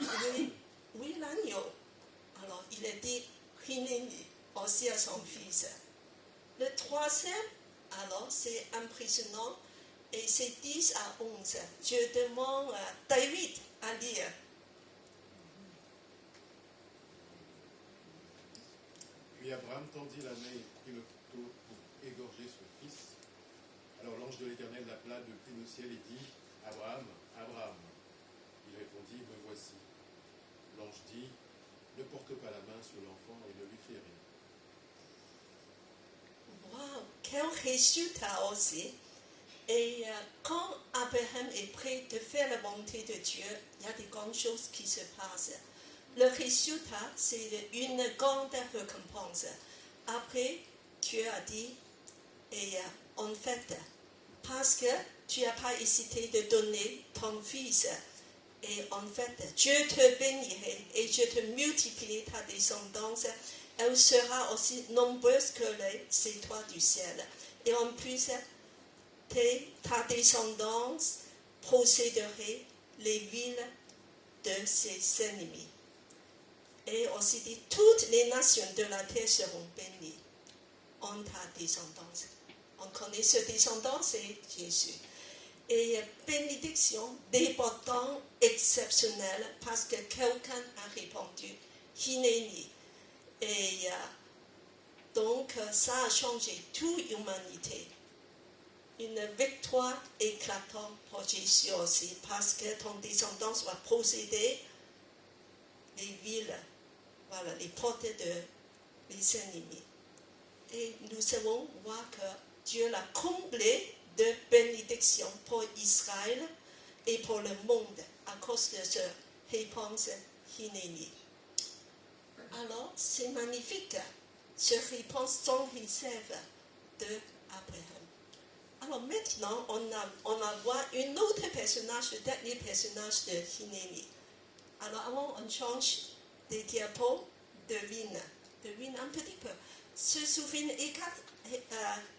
oui, l'agneau. Alors, il a dit Hineni aussi à son fils. Le troisième, alors, c'est impressionnant, et c'est 10 à 11. Je demande à David à lire. Puis Abraham tendit la main et prit le couteau pour égorger son fils. Alors l'ange de l'Éternel l'appela depuis le ciel et dit, Abraham, Abraham. Il répondit, me voici. L'ange dit, ne porte pas la main sur l'enfant et ne lui fais rien. Wow, quel résultat aussi. Et quand Abraham est prêt de faire la volonté de Dieu, il y a des grandes choses qui se passent. Le résultat, c'est une grande récompense. Après, Dieu a dit, et en fait, parce que tu n'as pas hésité de donner ton fils, et en fait, Dieu te bénirait et je te multiplierai ta descendance. Elle sera aussi nombreuse que les étoiles du ciel. Et en plus, ta descendance posséderait les villes de ses ennemis. Et aussi dit, toutes les nations de la terre seront bénies en ta descendance. On connaît ce descendant, c'est Jésus. Et bénédiction débordante, exceptionnelle, parce que quelqu'un a répondu, Hineni. Et donc, ça a changé toute l'humanité. Une victoire éclatante pour Jésus aussi, parce que ton descendance va posséder les villes, voilà, les portes des ennemis. Et nous allons voir que Dieu l'a comblé de bénédictions pour Israël et pour le monde à cause de cette réponse Hineni. Alors, c'est magnifique, cette réponse sans réserve d'Abraham. Alors maintenant, on va voir un autre personnage, le dernier personnage de Hineni. Alors avant, on change des diapos, devine un petit peu. Se souvenir,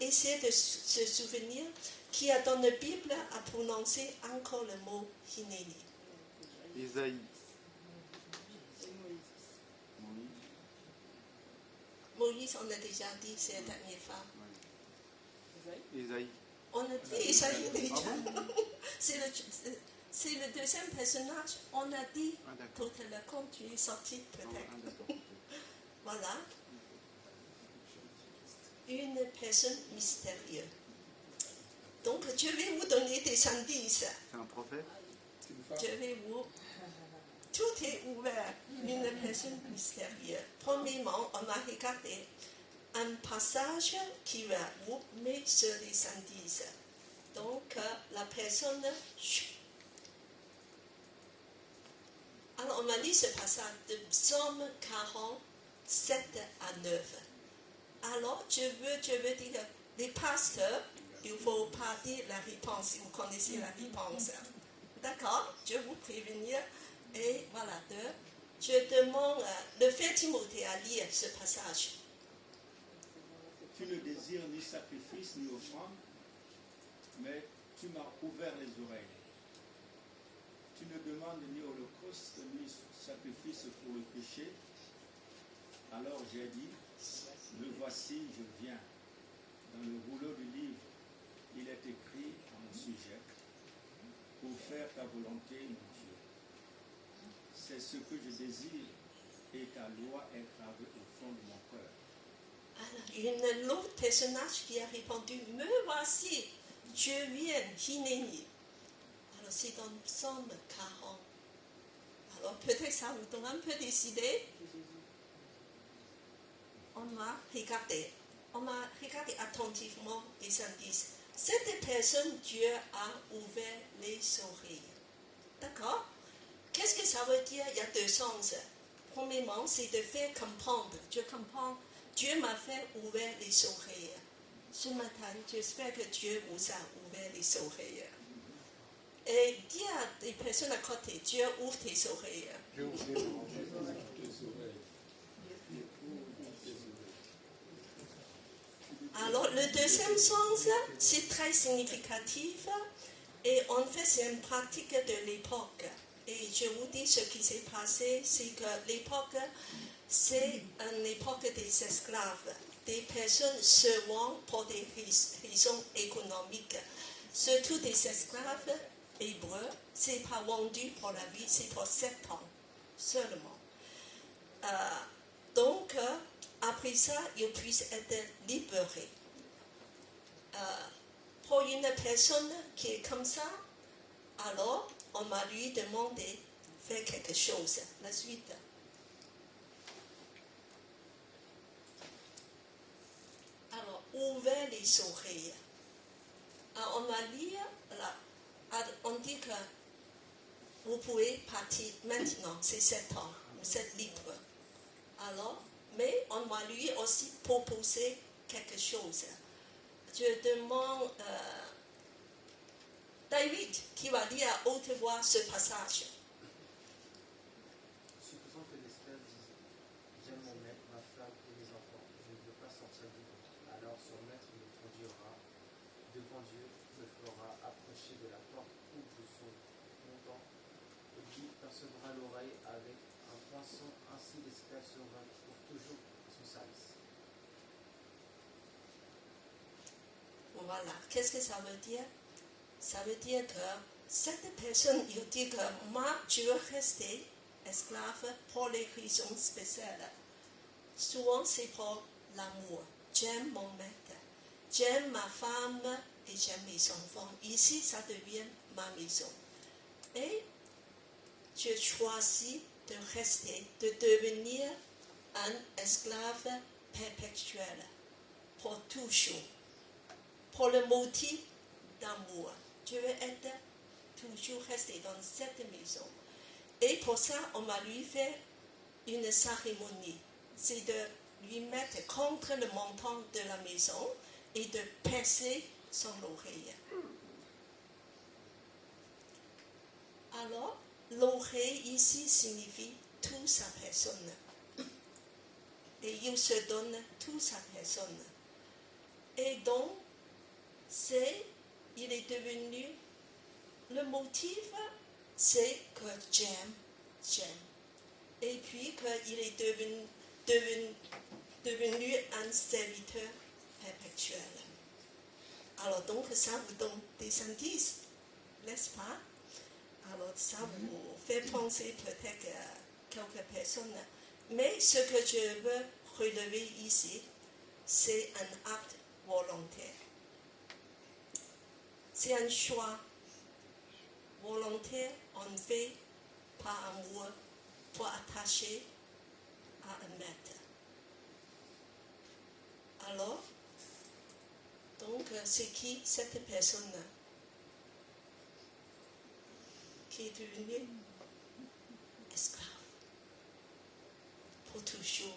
essayer de se souvenir qui a dans la Bible à prononcer encore le mot Hineni. Isaïe. Moïse, on a déjà dit, c'est la dernière fois. Isaïe. On a dit Isaïe déjà. Ah bon? C'est le deuxième personnage. On a dit d'accord. tout à l'heure quand tu es sorti peut-être. D'accord. Voilà. Une personne mystérieuse. Donc, je vais vous donner des indices. C'est un prophète? Je vais vous... Tout est ouvert. Une personne mystérieuse. Premièrement, on va regarder un passage qui va vous mettre sur les indices. Donc, la personne... Alors, on va lire ce passage de Psaume 47 à 9. Alors, je veux dire, les pasteurs, il ne faut pas dire la réponse, si vous connaissez la réponse. D'accord? Je vous prévenir. Et voilà, je demande le frère Timothée à lire ce passage. Tu ne désires ni sacrifice ni offrande, mais tu m'as ouvert les oreilles. Tu ne demandes ni holocauste ni sacrifice pour le péché. Alors j'ai dit, me voici, je viens. Dans le rouleau du livre, il est écrit à mon sujet, pour faire ta volonté, mon Dieu. C'est ce que je désire et ta loi est gravée au fond de mon cœur. Alors, il y a un autre personnage qui a répondu, me voici, je viens, Hineni. Alors, c'est dans Psaume 40. Alors, peut-être ça vous donne un peu des idées. On va regarder attentivement les indices. Cette personne, Dieu a ouvert les oreilles. D'accord? Qu'est-ce que ça veut dire? Il y a deux sens. Premièrement, c'est de faire comprendre. Je comprends. Dieu m'a fait ouvrir les oreilles. Ce matin, j'espère que Dieu vous a ouvert les oreilles. Et dis à des personnes à côté, Dieu ouvre tes oreilles. Alors, le deuxième sens, c'est très significatif. Et en fait, c'est une pratique de l'époque. Et je vous dis ce qui s'est passé, c'est que l'époque, c'est une époque des esclaves. Des personnes se vendent pour des raisons économiques. Surtout des esclaves hébreux, c'est pas vendu pour la vie, c'est pour 7 ans seulement. Donc, après ça, ils puissent être libérés. Pour une personne qui est comme ça, alors on m'a lui demandé de faire quelque chose. La suite. Alors, ouvert les oreilles. On va lire, on dit que vous pouvez partir maintenant, c'est 7 ans, vous êtes libre. Alors, mais on va lui aussi proposer quelque chose. Je demande David qui va lire à haute voix ce passage. Supposons que l'esclave dise, j'aime mon maître, ma femme et mes enfants, je ne veux pas sortir du monde. Alors son maître me conduira devant Dieu, me fera approcher de la porte où vous sont longtemps, et qui percevra l'oreille avec un poinçon, ainsi l'esclave sera pour toujours à son service. Voilà, qu'est-ce que ça veut dire? Ça veut dire que cette personne, il dit que moi, je veux rester esclave pour les raisons spéciales. Souvent, c'est pour l'amour. J'aime mon maître, j'aime ma femme et j'aime mes enfants. Ici, ça devient ma maison. Et je choisis de rester, de devenir un esclave perpétuel pour toujours. Pour le motif d'amour. Je veux être toujours resté dans cette maison. Et pour ça, on va lui faire une cérémonie. C'est de lui mettre contre le montant de la maison et de percer son oreille. Alors, l'oreille ici signifie toute sa personne. Et il se donne toute sa personne. Et donc, il est devenu, le motif, c'est que j'aime. Et puis qu'il est devenu un serviteur perpétuel. Alors donc, ça vous donne des indices, n'est-ce pas? Alors ça vous fait penser peut-être à quelques personnes. Mais ce que je veux relever ici, c'est un acte volontaire. C'est un choix volontaire, on fait par amour pour attacher à un maître. Alors, donc, c'est qui cette personne qui est devenue esclave pour toujours?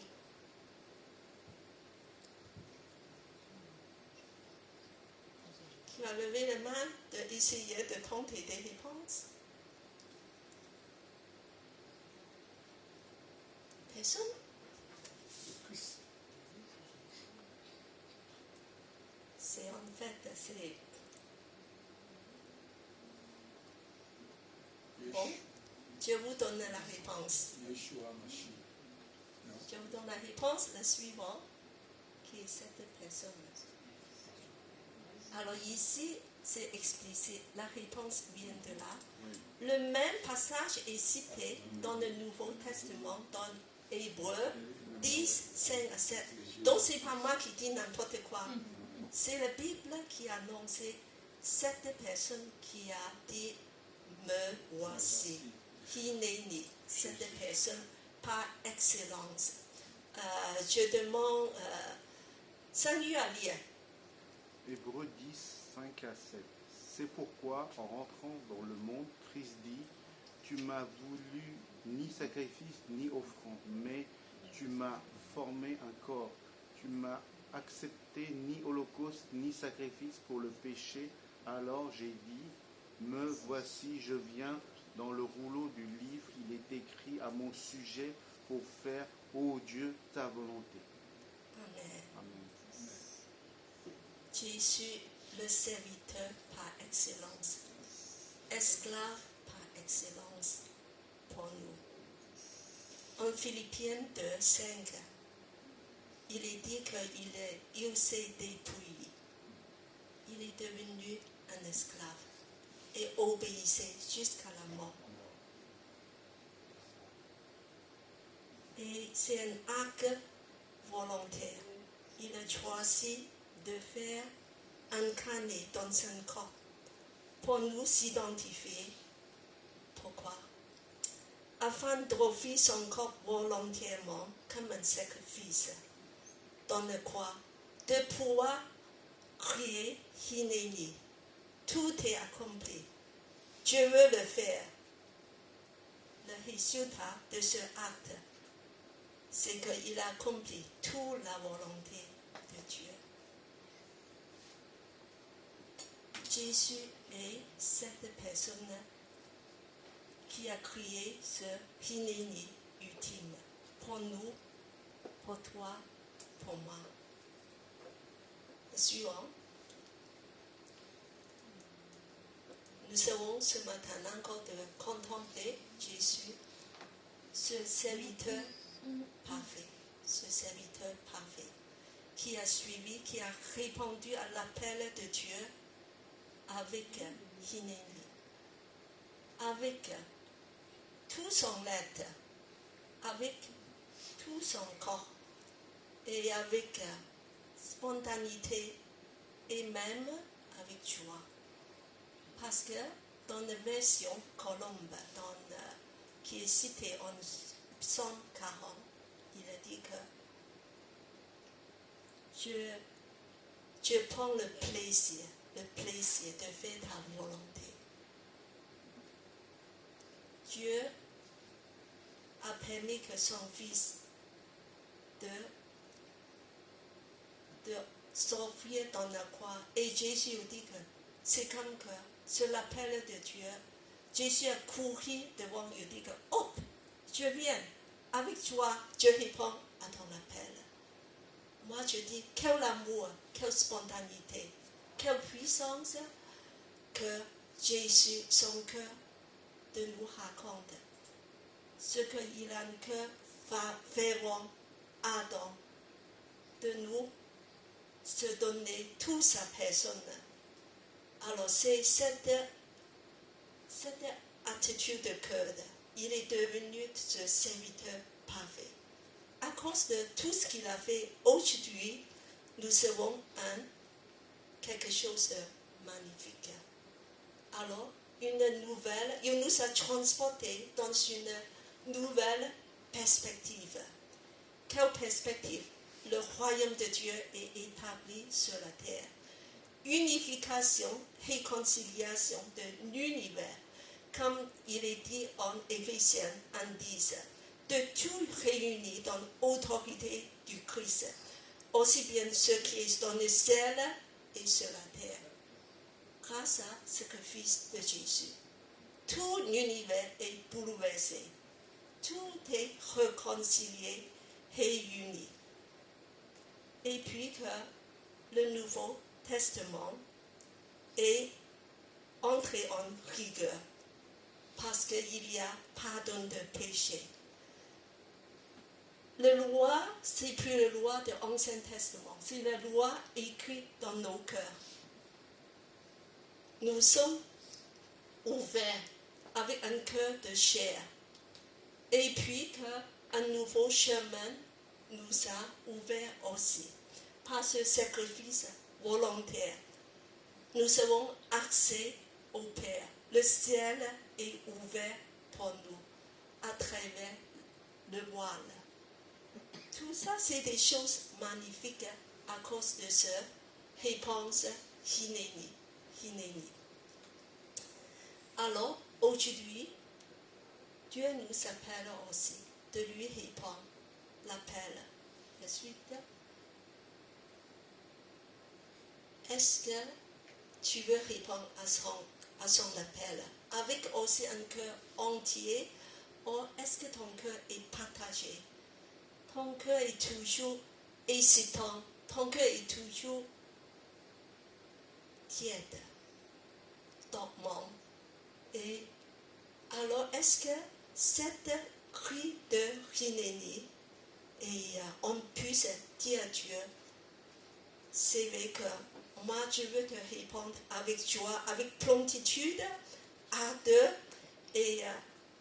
Qui va lever la main d'essayer de tenter des réponses? Personne? C'est en fait, c'est... Bon, je vous donne la réponse. Yeshua Mashiach. Je vous donne la réponse, la suivante, qui est cette personne. Alors ici, c'est explicite. La réponse vient de là. Le même passage est cité dans le Nouveau Testament, dans Hébreu 10, 5 à 7. Donc, ce n'est pas moi qui dis n'importe quoi. C'est la Bible qui a annoncé cette personne qui a dit « Me voici ». Hineni, cette personne par excellence. Je demande Samuel à lire. Hébreux 10, 5 à 7. C'est pourquoi, en rentrant dans le monde, Christ dit, tu m'as voulu ni sacrifice ni offrande, mais tu m'as formé un corps. Tu m'as accepté ni holocauste ni sacrifice pour le péché. Alors j'ai dit, me voici, je viens. Dans le rouleau du livre, il est écrit à mon sujet pour faire, ô Dieu, ta volonté. Amen. Amen. Jésus, le serviteur par excellence, esclave par excellence pour nous. En Philippiens 2, 5, il est dit qu'il s'est dépouillé. Il est devenu un esclave et obéissait jusqu'à la mort. Et c'est un acte volontaire. Il a choisi de faire incarner dans un corps pour nous s'identifier. Pourquoi? Afin d'offrir son corps volontairement comme un sacrifice, dans le quoi de pouvoir crier Hineni. Tout est accompli. Dieu veut le faire. Le résultat de ce acte, c'est qu'il a accompli toute la volonté de Dieu. Jésus est cette personne qui a créé ce Hineni ultime pour nous, pour toi, pour moi. Suivant. Nous avons ce matin encore de contempler Jésus, ce serviteur parfait, qui a suivi, qui a répondu à l'appel de Dieu avec Hineni, avec tout son être, avec tout son corps et avec spontanéité et même avec joie. Parce que dans la version colombe, qui est citée en Psaume 40, il a dit que je prends le plaisir de faire ta volonté. Dieu a permis que son Fils de s'offrir dans la croix. Et Jésus dit que c'est comme que sur l'appel de Dieu, Jésus a couru devant, il dit que, hop, je viens, avec toi, je réponds à ton appel. Moi, je dis, quel amour, quelle spontanéité, quelle puissance que Jésus, son cœur, de nous raconte. Ce qu'il a un cœur fervent, ardent, de nous se donner toute sa personne. Alors c'est cette attitude de cœur. Il est devenu ce serviteur parfait. À cause de tout ce qu'il a fait aujourd'hui, nous avons quelque chose de magnifique. Alors, il nous a transportés dans une nouvelle perspective. Quelle perspective? Le royaume de Dieu est établi sur la terre. Unification, réconciliation de l'univers, comme il est dit en Éphésiens 1:10, de tout réunir dans l'autorité du Christ, aussi bien ce qui est dans le ciel et sur la terre. Grâce à ce sacrifice de Jésus, tout l'univers est bouleversé, tout est réconcilié et uni. Et puis que le Nouveau Testament est entré en rigueur parce qu'il y a pardon de péché. La loi, c'est plus la loi de l'Ancien Testament, c'est la loi écrite dans nos cœurs. Nous sommes ouverts avec un cœur de chair. Et puis qu'un nouveau chemin nous a ouvert aussi. Par ce sacrifice volontaire, nous avons accès au Père. Le ciel est ouvert pour nous à travers le voile. Tout ça, c'est des choses magnifiques à cause de ce réponse Hineni. Alors, aujourd'hui, Dieu nous appelle aussi de lui répondre l'appel. La suite. Est-ce que tu veux répondre à son appel avec aussi un cœur entier, ou est-ce que ton cœur est partagé? Ton cœur est toujours hésitant, ton cœur est toujours tiède, dormant. Et alors, est-ce que cette cri de Hineni, et on puisse dire à Dieu, c'est vrai que moi je veux te répondre avec joie, avec promptitude, ardeur et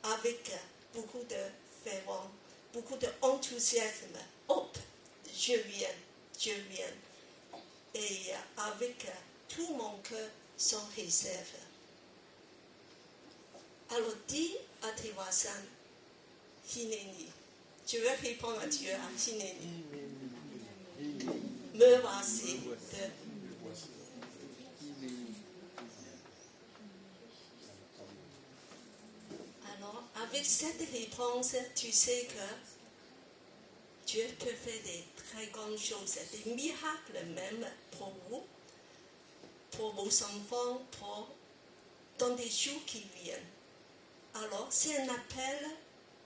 avec beaucoup de fervent, beaucoup d'enthousiasme. Hop, je viens. Et avec tout mon cœur sans réserve. Alors dis à tes voisins, Hineni. Je veux répondre à Dieu à Hineni. Me voici de... Alors, avec cette réponse, tu sais que Dieu peut faire des très grandes choses, des miracles même pour vous, pour vos enfants, dans des jours qui viennent. Alors, c'est un appel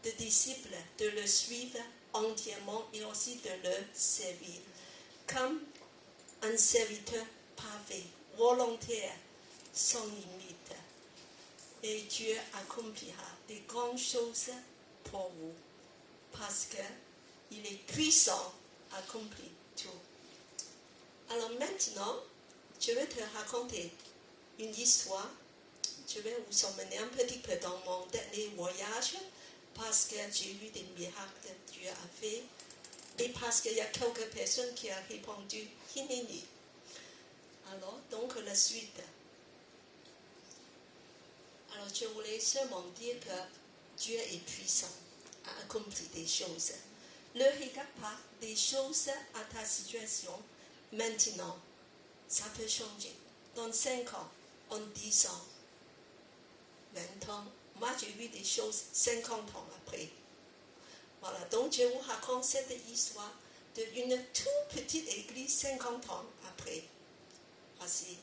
de disciples de le suivre entièrement et aussi de le servir comme un serviteur parfait, volontaire, sans limite. Et Dieu accomplira des grandes choses pour vous parce qu'il est puissant à accomplir tout. Alors maintenant, je vais te raconter une histoire. Je vais vous emmener un petit peu dans mon dernier voyage parce que j'ai vu des miracles que Dieu a fait et parce qu'il y a quelques personnes qui ont répondu Hineni. Alors, donc la suite. Alors, je voulais seulement dire que Dieu est puissant à accomplir des choses. Ne regarde pas des choses à ta situation maintenant. Ça peut changer. Dans 5 ans, en 10 ans, 20 ans. Moi, j'ai vu des choses 50 ans après. Voilà, donc je vous raconte cette histoire d'une toute petite église 50 ans après. Voici.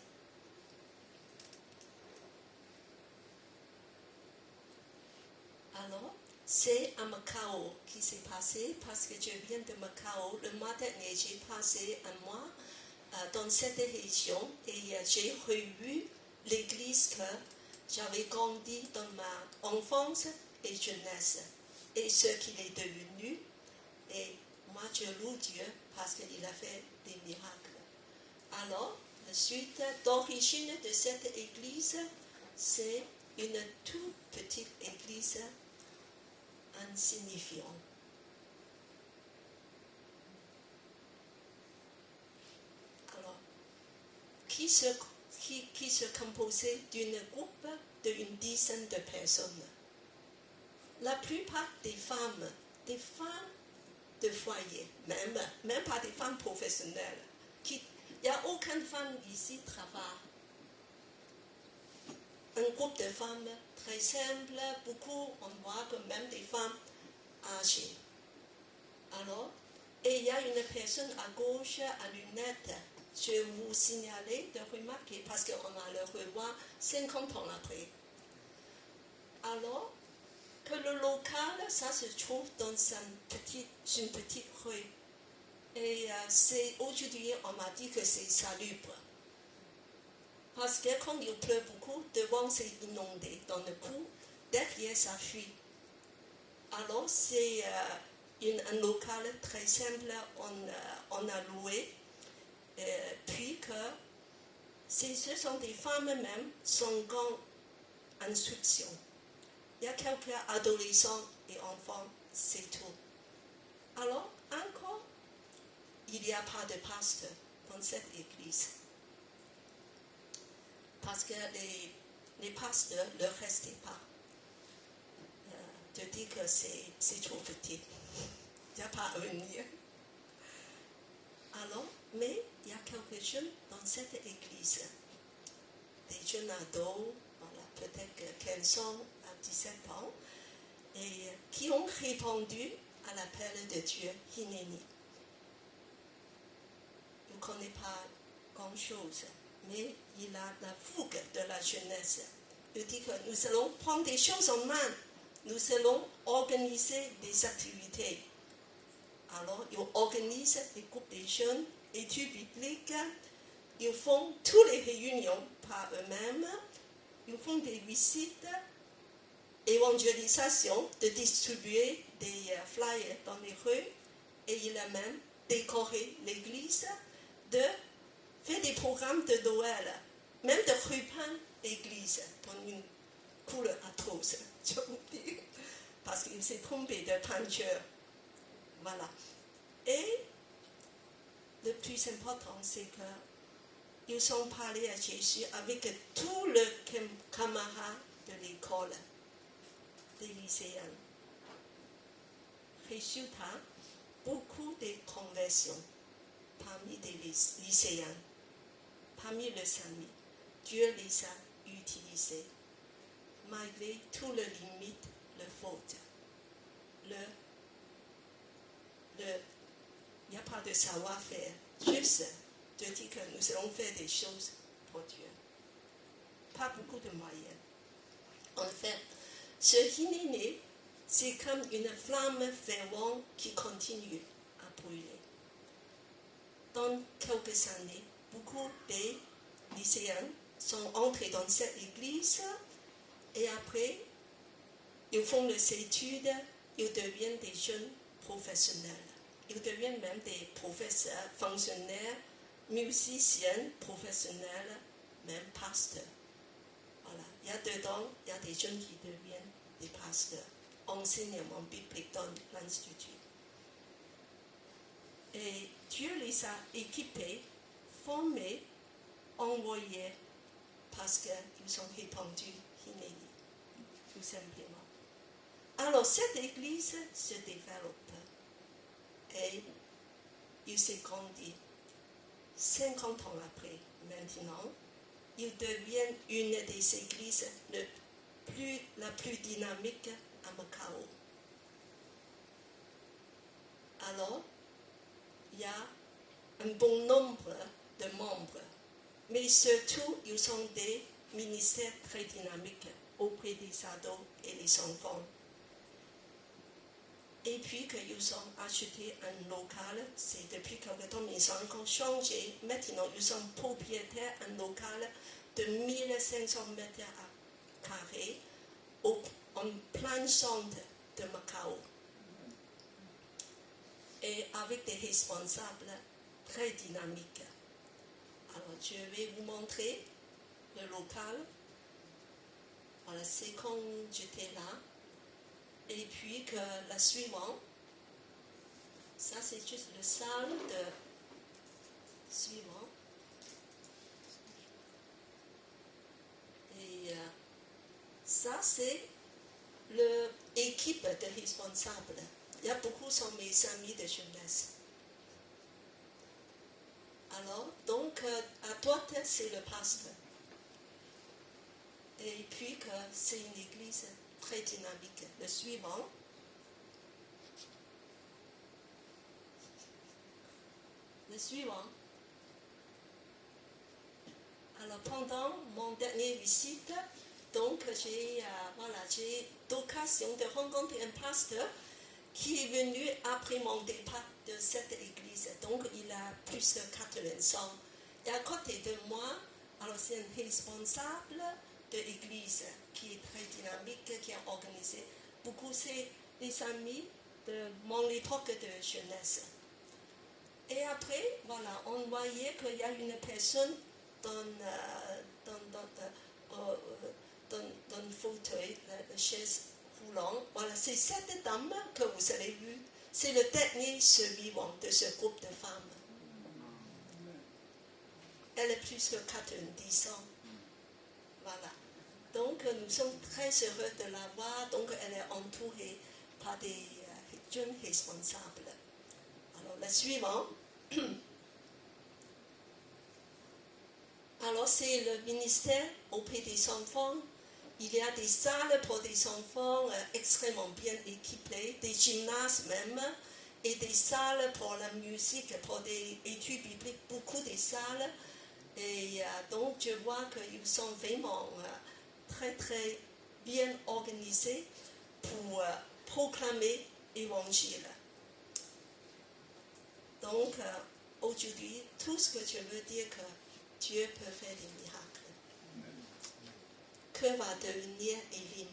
Alors, c'est à Macao qui s'est passé parce que je viens de Macao. Le mois dernier, j'ai passé un mois dans cette région et j'ai revu l'église que j'avais grandi dans ma enfance et jeunesse et ce qu'il est devenu. Et moi, je loue Dieu parce qu'il a fait des miracles. Alors, la suite d'origine de cette église, c'est une toute petite église insignifiante. Alors, qui se composait d'une groupe d'une dizaine de personnes. La plupart des femmes de foyer, même pas des femmes professionnelles. Il n'y a aucune femme ici qui travaille. Un groupe de femmes très simple, beaucoup, on voit que même des femmes âgées. Alors, et il y a une personne à gauche à lunettes. Je vais vous signaler de remarquer parce qu'on va le revoir 50 ans après. Alors, que le local, ça se trouve dans une petite rue. Et aujourd'hui, on m'a dit que c'est salubre. Parce que quand il pleut beaucoup, devant c'est inondé dans le cou, derrière ça fuit. Alors c'est un local très simple, on a loué, puis que ce sont des femmes même sans grande instruction. Il y a quelques adolescents et enfants, c'est tout. Alors, encore, il n'y a pas de pasteur dans cette église. Parce que les pasteurs ne restaient pas. Te dit que c'est trop petit. Il n'y a pas à venir. Alors, mais il y a quelques jeunes dans cette église. Des jeunes ados, voilà, peut-être 15 ans à 17 ans, et qui ont répondu à l'appel de Dieu, Hineni. Il ne connaît pas grand-chose, mais il a la fougue de la jeunesse. Il dit que nous allons prendre des choses en main. Nous allons organiser des activités. Alors, ils organisent des groupes de jeunes, études bibliques. Ils font toutes les réunions par eux-mêmes. Ils font des visites, évangélisation, de distribuer des flyers dans les rues. Et il a même décoré l'église, de faire des programmes de Noël, même de repeindre l'église pour une couleur atroce, je vous dis, parce qu'il s'est trompé de peinture. Voilà. Et le plus important, c'est qu'ils ont parlé à Jésus avec tous les camarades de l'école, des lycéens. Résultat, beaucoup de conversions parmi les lycéens, parmi les amis. Dieu les a utilisés, malgré toutes les limites, les fautes. Il n'y a pas de savoir-faire, juste de dire que nous allons faire des choses pour Dieu. Pas beaucoup de moyens. En fait, ce Hineni, c'est comme une flamme fervente qui continue à brûler. Dans quelques années, beaucoup de lycéens sont entrés dans cette église et après, ils font les études, ils deviennent des jeunes professionnels. Ils deviennent même des professeurs, fonctionnaires, musiciens, professionnels, même pasteurs. Voilà. Il y a dedans, il y a des jeunes qui deviennent des pasteurs, enseignement biblique dans l'institut. Et Dieu les a équipés, formés, envoyés, parce qu'ils ont répandu Hineni, tout simplement. Alors, cette église se développe et il s'est grandi. 50 ans après, maintenant, il devient une des églises la plus dynamique à Macao. Alors, il y a un bon nombre de membres, mais surtout, ils ont des ministères très dynamiques auprès des ados et des enfants. Et puis qu'ils ont acheté un local, c'est depuis quelque temps, ils ont encore changé. Maintenant, ils sont propriétaires d'un local de 1500 mètres carrés en plein centre de Macao. Et avec des responsables très dynamiques. Alors, je vais vous montrer le local. Voilà, c'est quand j'étais là. Et puis que la suivante, ça c'est juste le salle de suivant. Et ça c'est l'équipe de responsables. Il y a beaucoup sont mes amis de jeunesse. Alors, donc, à droite, c'est le pasteur. Et puis que c'est une église très dynamique. Le suivant. Le suivant. Alors, pendant mon dernière visite, donc, j'ai l'occasion de rencontrer un pasteur qui est venu après mon départ de cette église. Donc, il a plus de 80 ans. Et à côté de moi, alors c'est un responsable de l'église qui est très dynamique, qui a organisé beaucoup. C'est des amis de mon époque de jeunesse. Et après, voilà, on voyait qu'il y a une personne dans le fauteuil, la chaise roulante. Voilà, c'est cette dame que vous avez vue. C'est le dernier survivant de ce groupe de femmes. Elle est plus que 90 ans. Voilà. Donc, nous sommes très heureux de la voir. Donc, elle est entourée par des jeunes responsables. Alors, la suivante. Alors, c'est le ministère auprès des enfants. Il y a des salles pour des enfants extrêmement bien équipées, des gymnases même, et des salles pour la musique, pour des études bibliques, beaucoup de salles. Et donc, je vois qu'ils sont vraiment très, très bien organisés pour proclamer l'évangile. Donc, aujourd'hui, tout ce que je veux dire que Dieu peut faire des miracles. Que va devenir Elim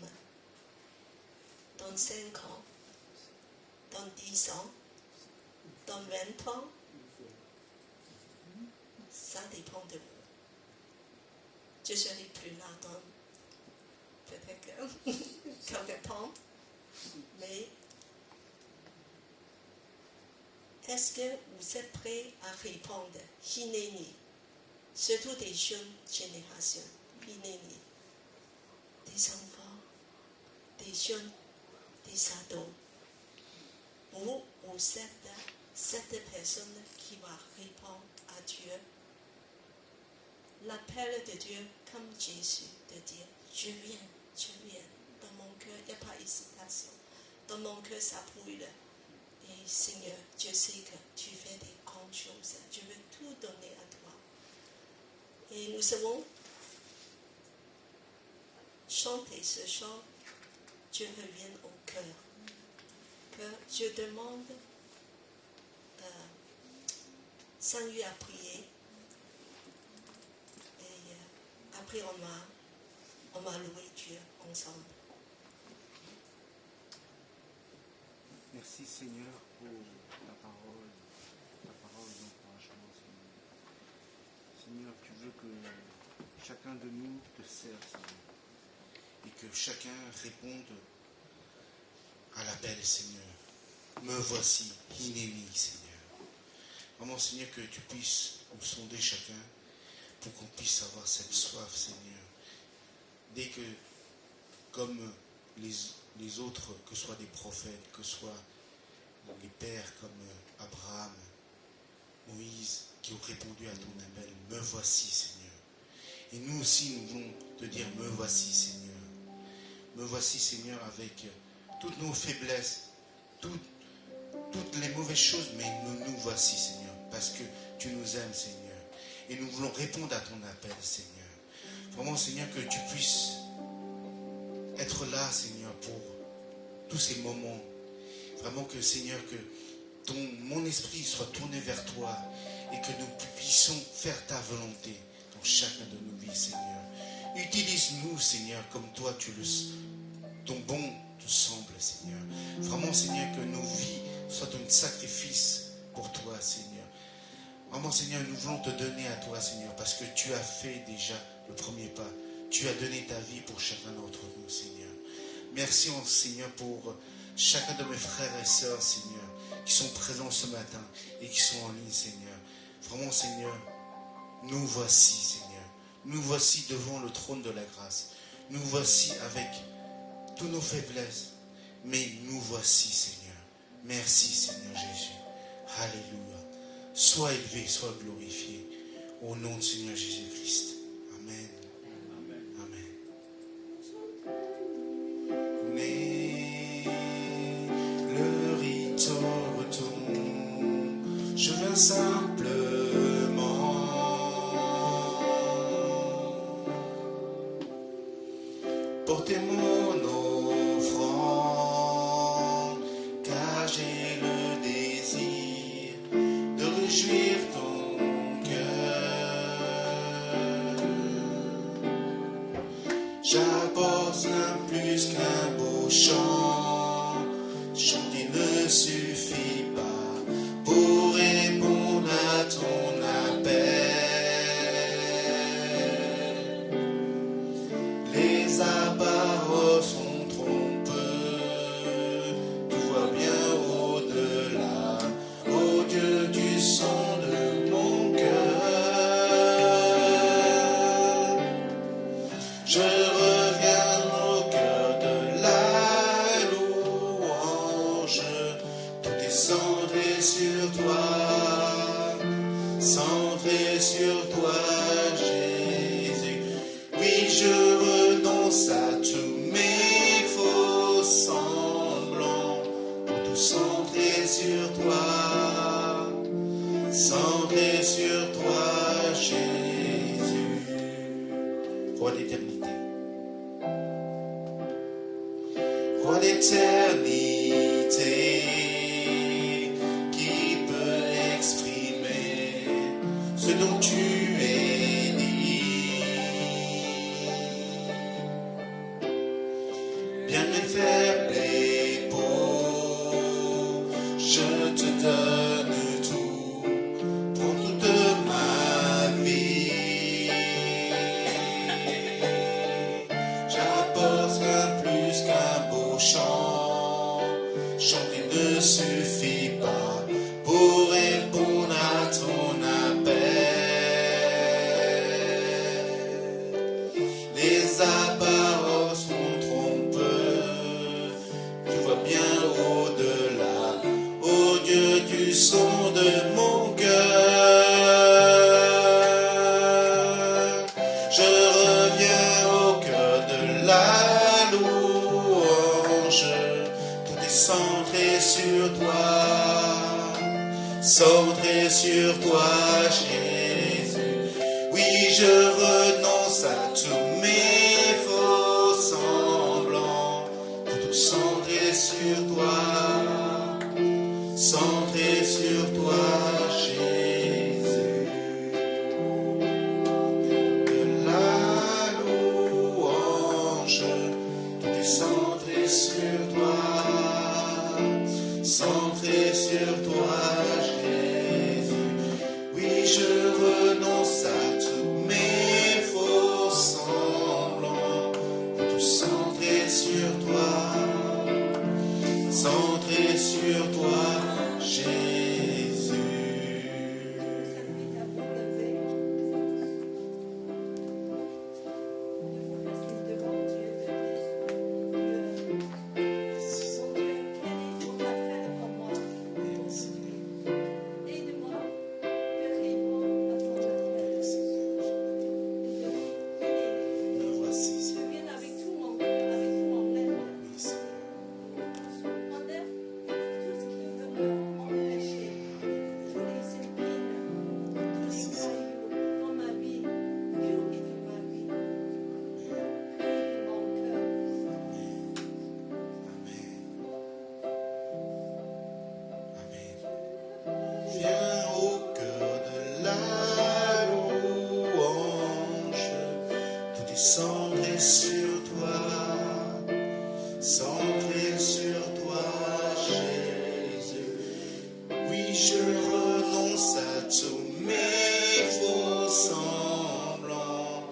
dans 5 ans, dans 10 ans, dans 20 ans? Ça dépend de vous. Je serai plus là dans peut-être quelques temps, mais est-ce que vous êtes prêts à répondre? Hineni, surtout des jeunes générations. Hineni, des enfants, des jeunes, des ados. Vous êtes cette personne qui va répondre à Dieu. L'appel de Dieu, comme Jésus, de dire, je viens dans mon cœur, il n'y a pas d'hésitation. Dans mon cœur, ça brûle. Et Seigneur, je sais que tu fais des grandes choses. Je veux tout donner à toi. Et nous savons chanter ce chant, Dieu revient au cœur. Que je demande Saint-Louis à prier. Et après, on va louer Dieu ensemble. Merci Seigneur pour ta parole d'encouragement, Seigneur. Seigneur, tu veux que chacun de nous te serve, Seigneur. Et que chacun réponde à l'appel, Seigneur. Me voici, Hineni, Seigneur. Vraiment, Seigneur, que tu puisses nous sonder chacun pour qu'on puisse avoir cette soif, Seigneur. Dès que, comme les autres, que ce soit des prophètes, que ce soit les pères comme Abraham, Moïse, qui ont répondu à ton appel, me voici, Seigneur. Et nous aussi, nous voulons te dire, me voici, Seigneur. Me voici, Seigneur, avec toutes nos faiblesses, toutes les mauvaises choses, mais nous voici, Seigneur, parce que tu nous aimes, Seigneur. Et nous voulons répondre à ton appel, Seigneur. Vraiment, Seigneur, que tu puisses être là, Seigneur, pour tous ces moments. Vraiment que, Seigneur, que mon esprit soit tourné vers toi et que nous puissions faire ta volonté dans chacun de nos vies, Seigneur. Utilise-nous, Seigneur, comme toi, ton bon te semble, Seigneur. Vraiment, Seigneur, que nos vies soient un sacrifice pour toi, Seigneur. Vraiment, Seigneur, nous voulons te donner à toi, Seigneur, parce que tu as fait déjà le premier pas. Tu as donné ta vie pour chacun d'entre nous, Seigneur. Merci, Seigneur, pour chacun de mes frères et sœurs, Seigneur, qui sont présents ce matin et qui sont en ligne, Seigneur. Vraiment, Seigneur, nous voici, Seigneur. Nous voici devant le trône de la grâce. Nous voici avec toutes nos faiblesses, mais nous voici, Seigneur. Merci, Seigneur Jésus. Alléluia. Sois élevé, sois glorifié. Au nom de Seigneur Jésus-Christ. Amen. Amen. Mais le rite retourne, je viens simplement porter mon offrande, car j'ai le désir de réjouir ton cœur. J'apporte rien plus qu'un beau chant, chanter le Toi l'éternité qui peut exprimer ce dont tu es dit. Bien mes faibles épaules, je te donne tout, pour toute ma vie. J'apporte rien plus qu'un beau chant. Chanter ne suffit pas pour répondre à ton appel. Les apparences sont trompeuses, tu vois bien au-delà. Oh Dieu, tu sondes de mon cœur. Je reviens au cœur de la louange. Tout est centré sur toi, centré sur toi, Jésus. Oui, je renonce à tous mes faux semblants, pour tout centrer sur toi, centré sur toi, Jésus. De la louange, tout est centré sur toi, centré sur toi, Jésus. Oui, je renonce à tous mes faux semblants, pour tout centrer sur toi, centré sur toi, Jésus. Me voici, Seigneur. Oui, Viens au cœur de la louange, tout est centré sur toi, centré sur toi, Jésus. Oui, je renonce à tous mes faux semblants,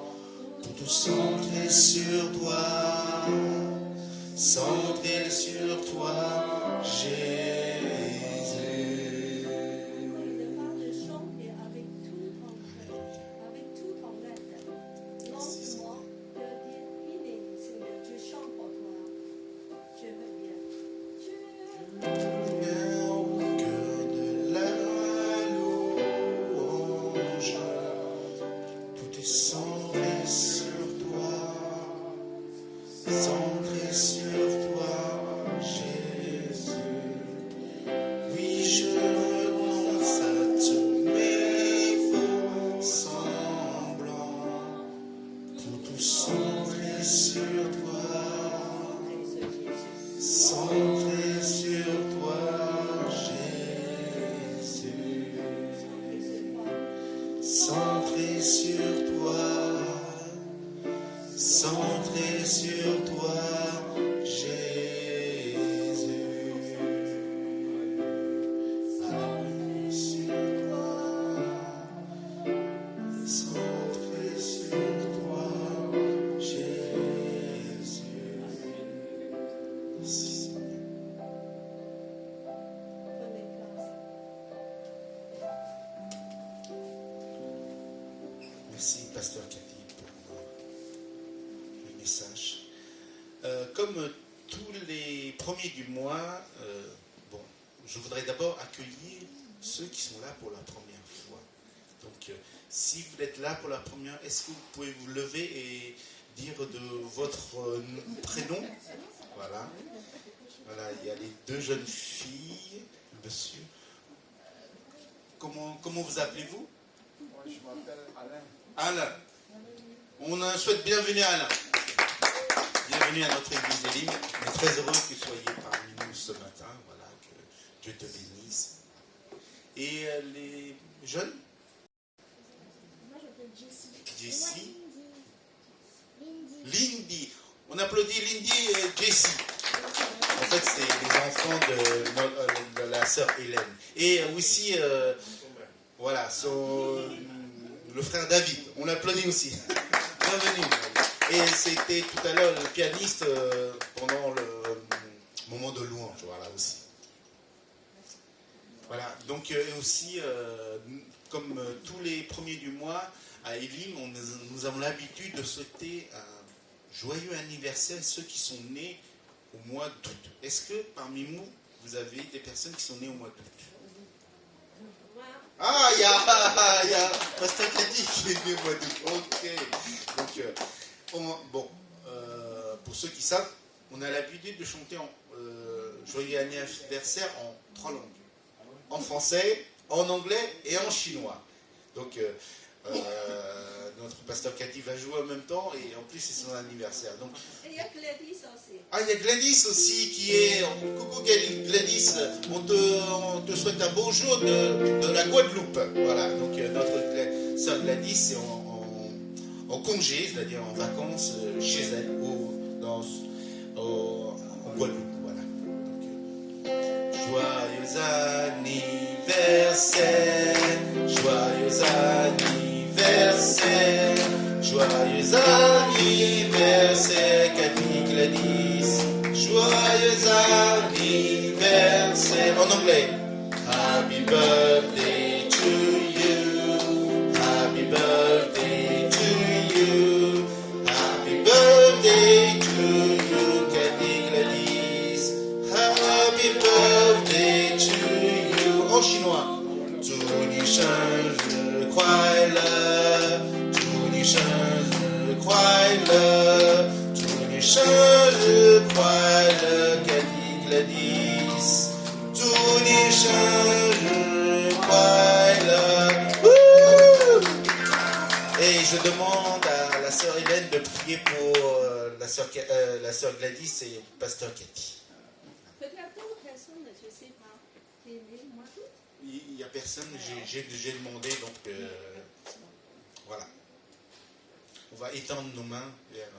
pour tout centrer sur toi, centré sur toi, Jésus. Viens au cœur de la louange, tout est centré sur toi, centré sur toi, Jésus. Oui, je renonce à tous mes faux semblants, pour tout centrer sur toi, centré sur toi, Jésus. Centré sur toi, centré sur toi, Jésus. Allons sur toi, centré sur toi, Jésus. Merci, Seigneur. Merci, Pasteur Cathy, pour le message. Comme tous les premiers du mois, je voudrais d'abord accueillir ceux qui sont là pour la première fois. Donc, si vous êtes là pour la première, est-ce que vous pouvez vous lever et dire de votre prénom? Voilà. Voilà, il y a les deux jeunes filles, monsieur. Comment vous appelez-vous? Moi, je m'appelle Alain. Alain. On souhaite bienvenue à Alain. Bienvenue. bienvenue à notre église Elim. On est très heureux que tu soyez parmi nous ce matin. Voilà, que Dieu te bénisse. Et les jeunes? Moi, je m'appelle Jessie. Jessie. Lindy. Lindy. On applaudit Lindy et Jessie. En fait, c'est les enfants de la sœur Hélène. Et aussi, voilà, le frère David. On l'applaudit aussi. Bienvenue. Et c'était tout à l'heure le pianiste pendant le moment de louange. Voilà aussi. Voilà. Donc, aussi, comme tous les premiers du mois, à Elim, nous avons l'habitude de souhaiter un joyeux anniversaire à ceux qui sont nés au mois d'août. Est-ce que parmi nous, vous avez des personnes qui sont nées au mois d'août? Ah, il y a Pasteur Cathy qui est né au mois d'août. Ok. Donc, pour ceux qui savent, on a l'habitude de chanter joyeux anniversaire en 3 langues. En français, en anglais et en chinois. Donc, notre pasteur Cathy va jouer en même temps et en plus c'est son anniversaire. Donc, Et il y a Gladys aussi. ah, il y a Gladys aussi qui est... Coucou Gladys, on te souhaite un bonjour de la Guadeloupe. Voilà, donc notre sœur Gladys est en congé, c'est-à-dire en vacances chez elle, en Guadeloupe. Voilà. Donc, joyeux anniversaire, joyeux anniversaire, joyeux anniversaire, Cathy Gladys, joyeux anniversaire, en anglais. Happy birthday to you, happy birthday to you, happy birthday to you, Cathy Gladys, happy birthday to you, en chinois. 祝你生日快乐，祝你生日快乐，祝你生日快乐 Cathy Gladys， 祝你生日快乐。Et je demande à la sœur Hélène de prier pour la sœur Gladys et pasteur Cathy. Peut-être d'autres personnes, je ne sais pas, qui est né au mois d'août. Il n'y a personne, j'ai demandé, donc voilà. On va étendre nos mains vers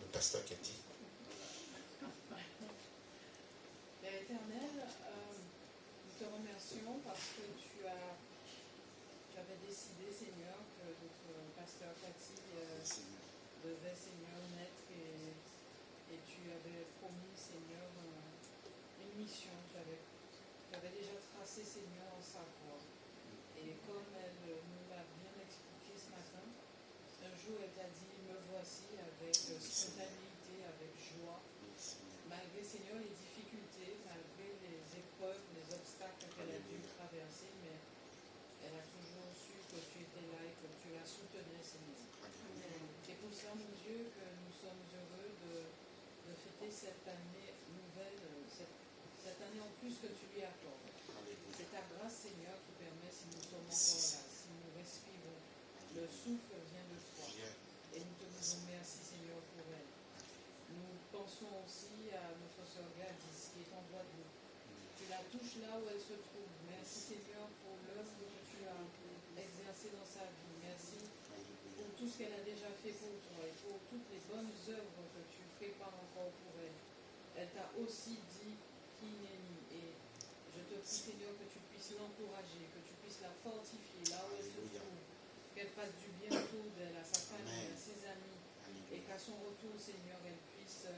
le pasteur Cathy. Père éternel, nous te remercions parce que tu avais décidé, Seigneur, que notre pasteur Cathy devait, Seigneur, naître et tu avais promis, Seigneur, une mission. Tu avais déjà tracé, Seigneur, sa voie. Et comme elle nous l'a bien expliqué ce matin, un jour elle t'a dit, me voici avec spontanéité, avec joie, malgré, Seigneur, les difficultés, malgré les épreuves, les obstacles qu'elle a dû traverser, mais elle a toujours su que tu étais là et que tu la soutenais, Seigneur. C'est pour cela, mon Dieu, que nous sommes heureux de fêter cette année nouvelle, cette année en plus que tu lui accordes. C'est ta grâce, Seigneur, qui permet, si nous sommes encore là, si nous respirons, le souffle vient de toi. Et nous te disons merci, Seigneur, pour elle. Nous pensons aussi à notre sœur Gladys, qui est en Guadeloupe. Tu la touches là où elle se trouve. Merci, Seigneur, pour l'œuvre que tu as exercée dans sa vie. Merci pour tout ce qu'elle a déjà fait pour toi et pour toutes les bonnes œuvres que tu prépares encore pour elle. Elle t'a aussi dit qui n'est ni. Et je te prie, Seigneur, que tu puisses l'encourager, que tu puisses la fortifier là où elle se trouve, qu'elle fasse du bien autour d'elle, à sa famille, à ses amis, et qu'à son retour, Seigneur, elle puisse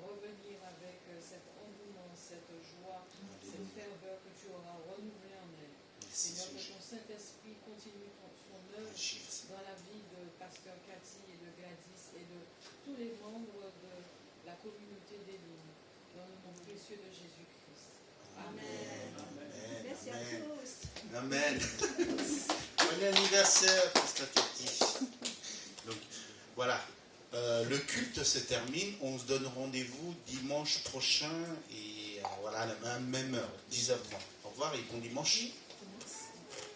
revenir avec cet engouement, cette joie, cette ferveur que tu auras renouvelée en elle. Seigneur, que ton Saint-Esprit continue son œuvre dans la vie de Pasteur Cathy et de Gladys et de tous les membres de la communauté d'Elim, dans le nom précieux de Jésus-Christ. Amen. Amen. Merci à tous. Amen. Bon anniversaire, pasteur Cathy. Donc, voilà. Le culte se termine. On se donne rendez-vous dimanche prochain et voilà, à la même heure, 10h30. Au revoir et bon dimanche.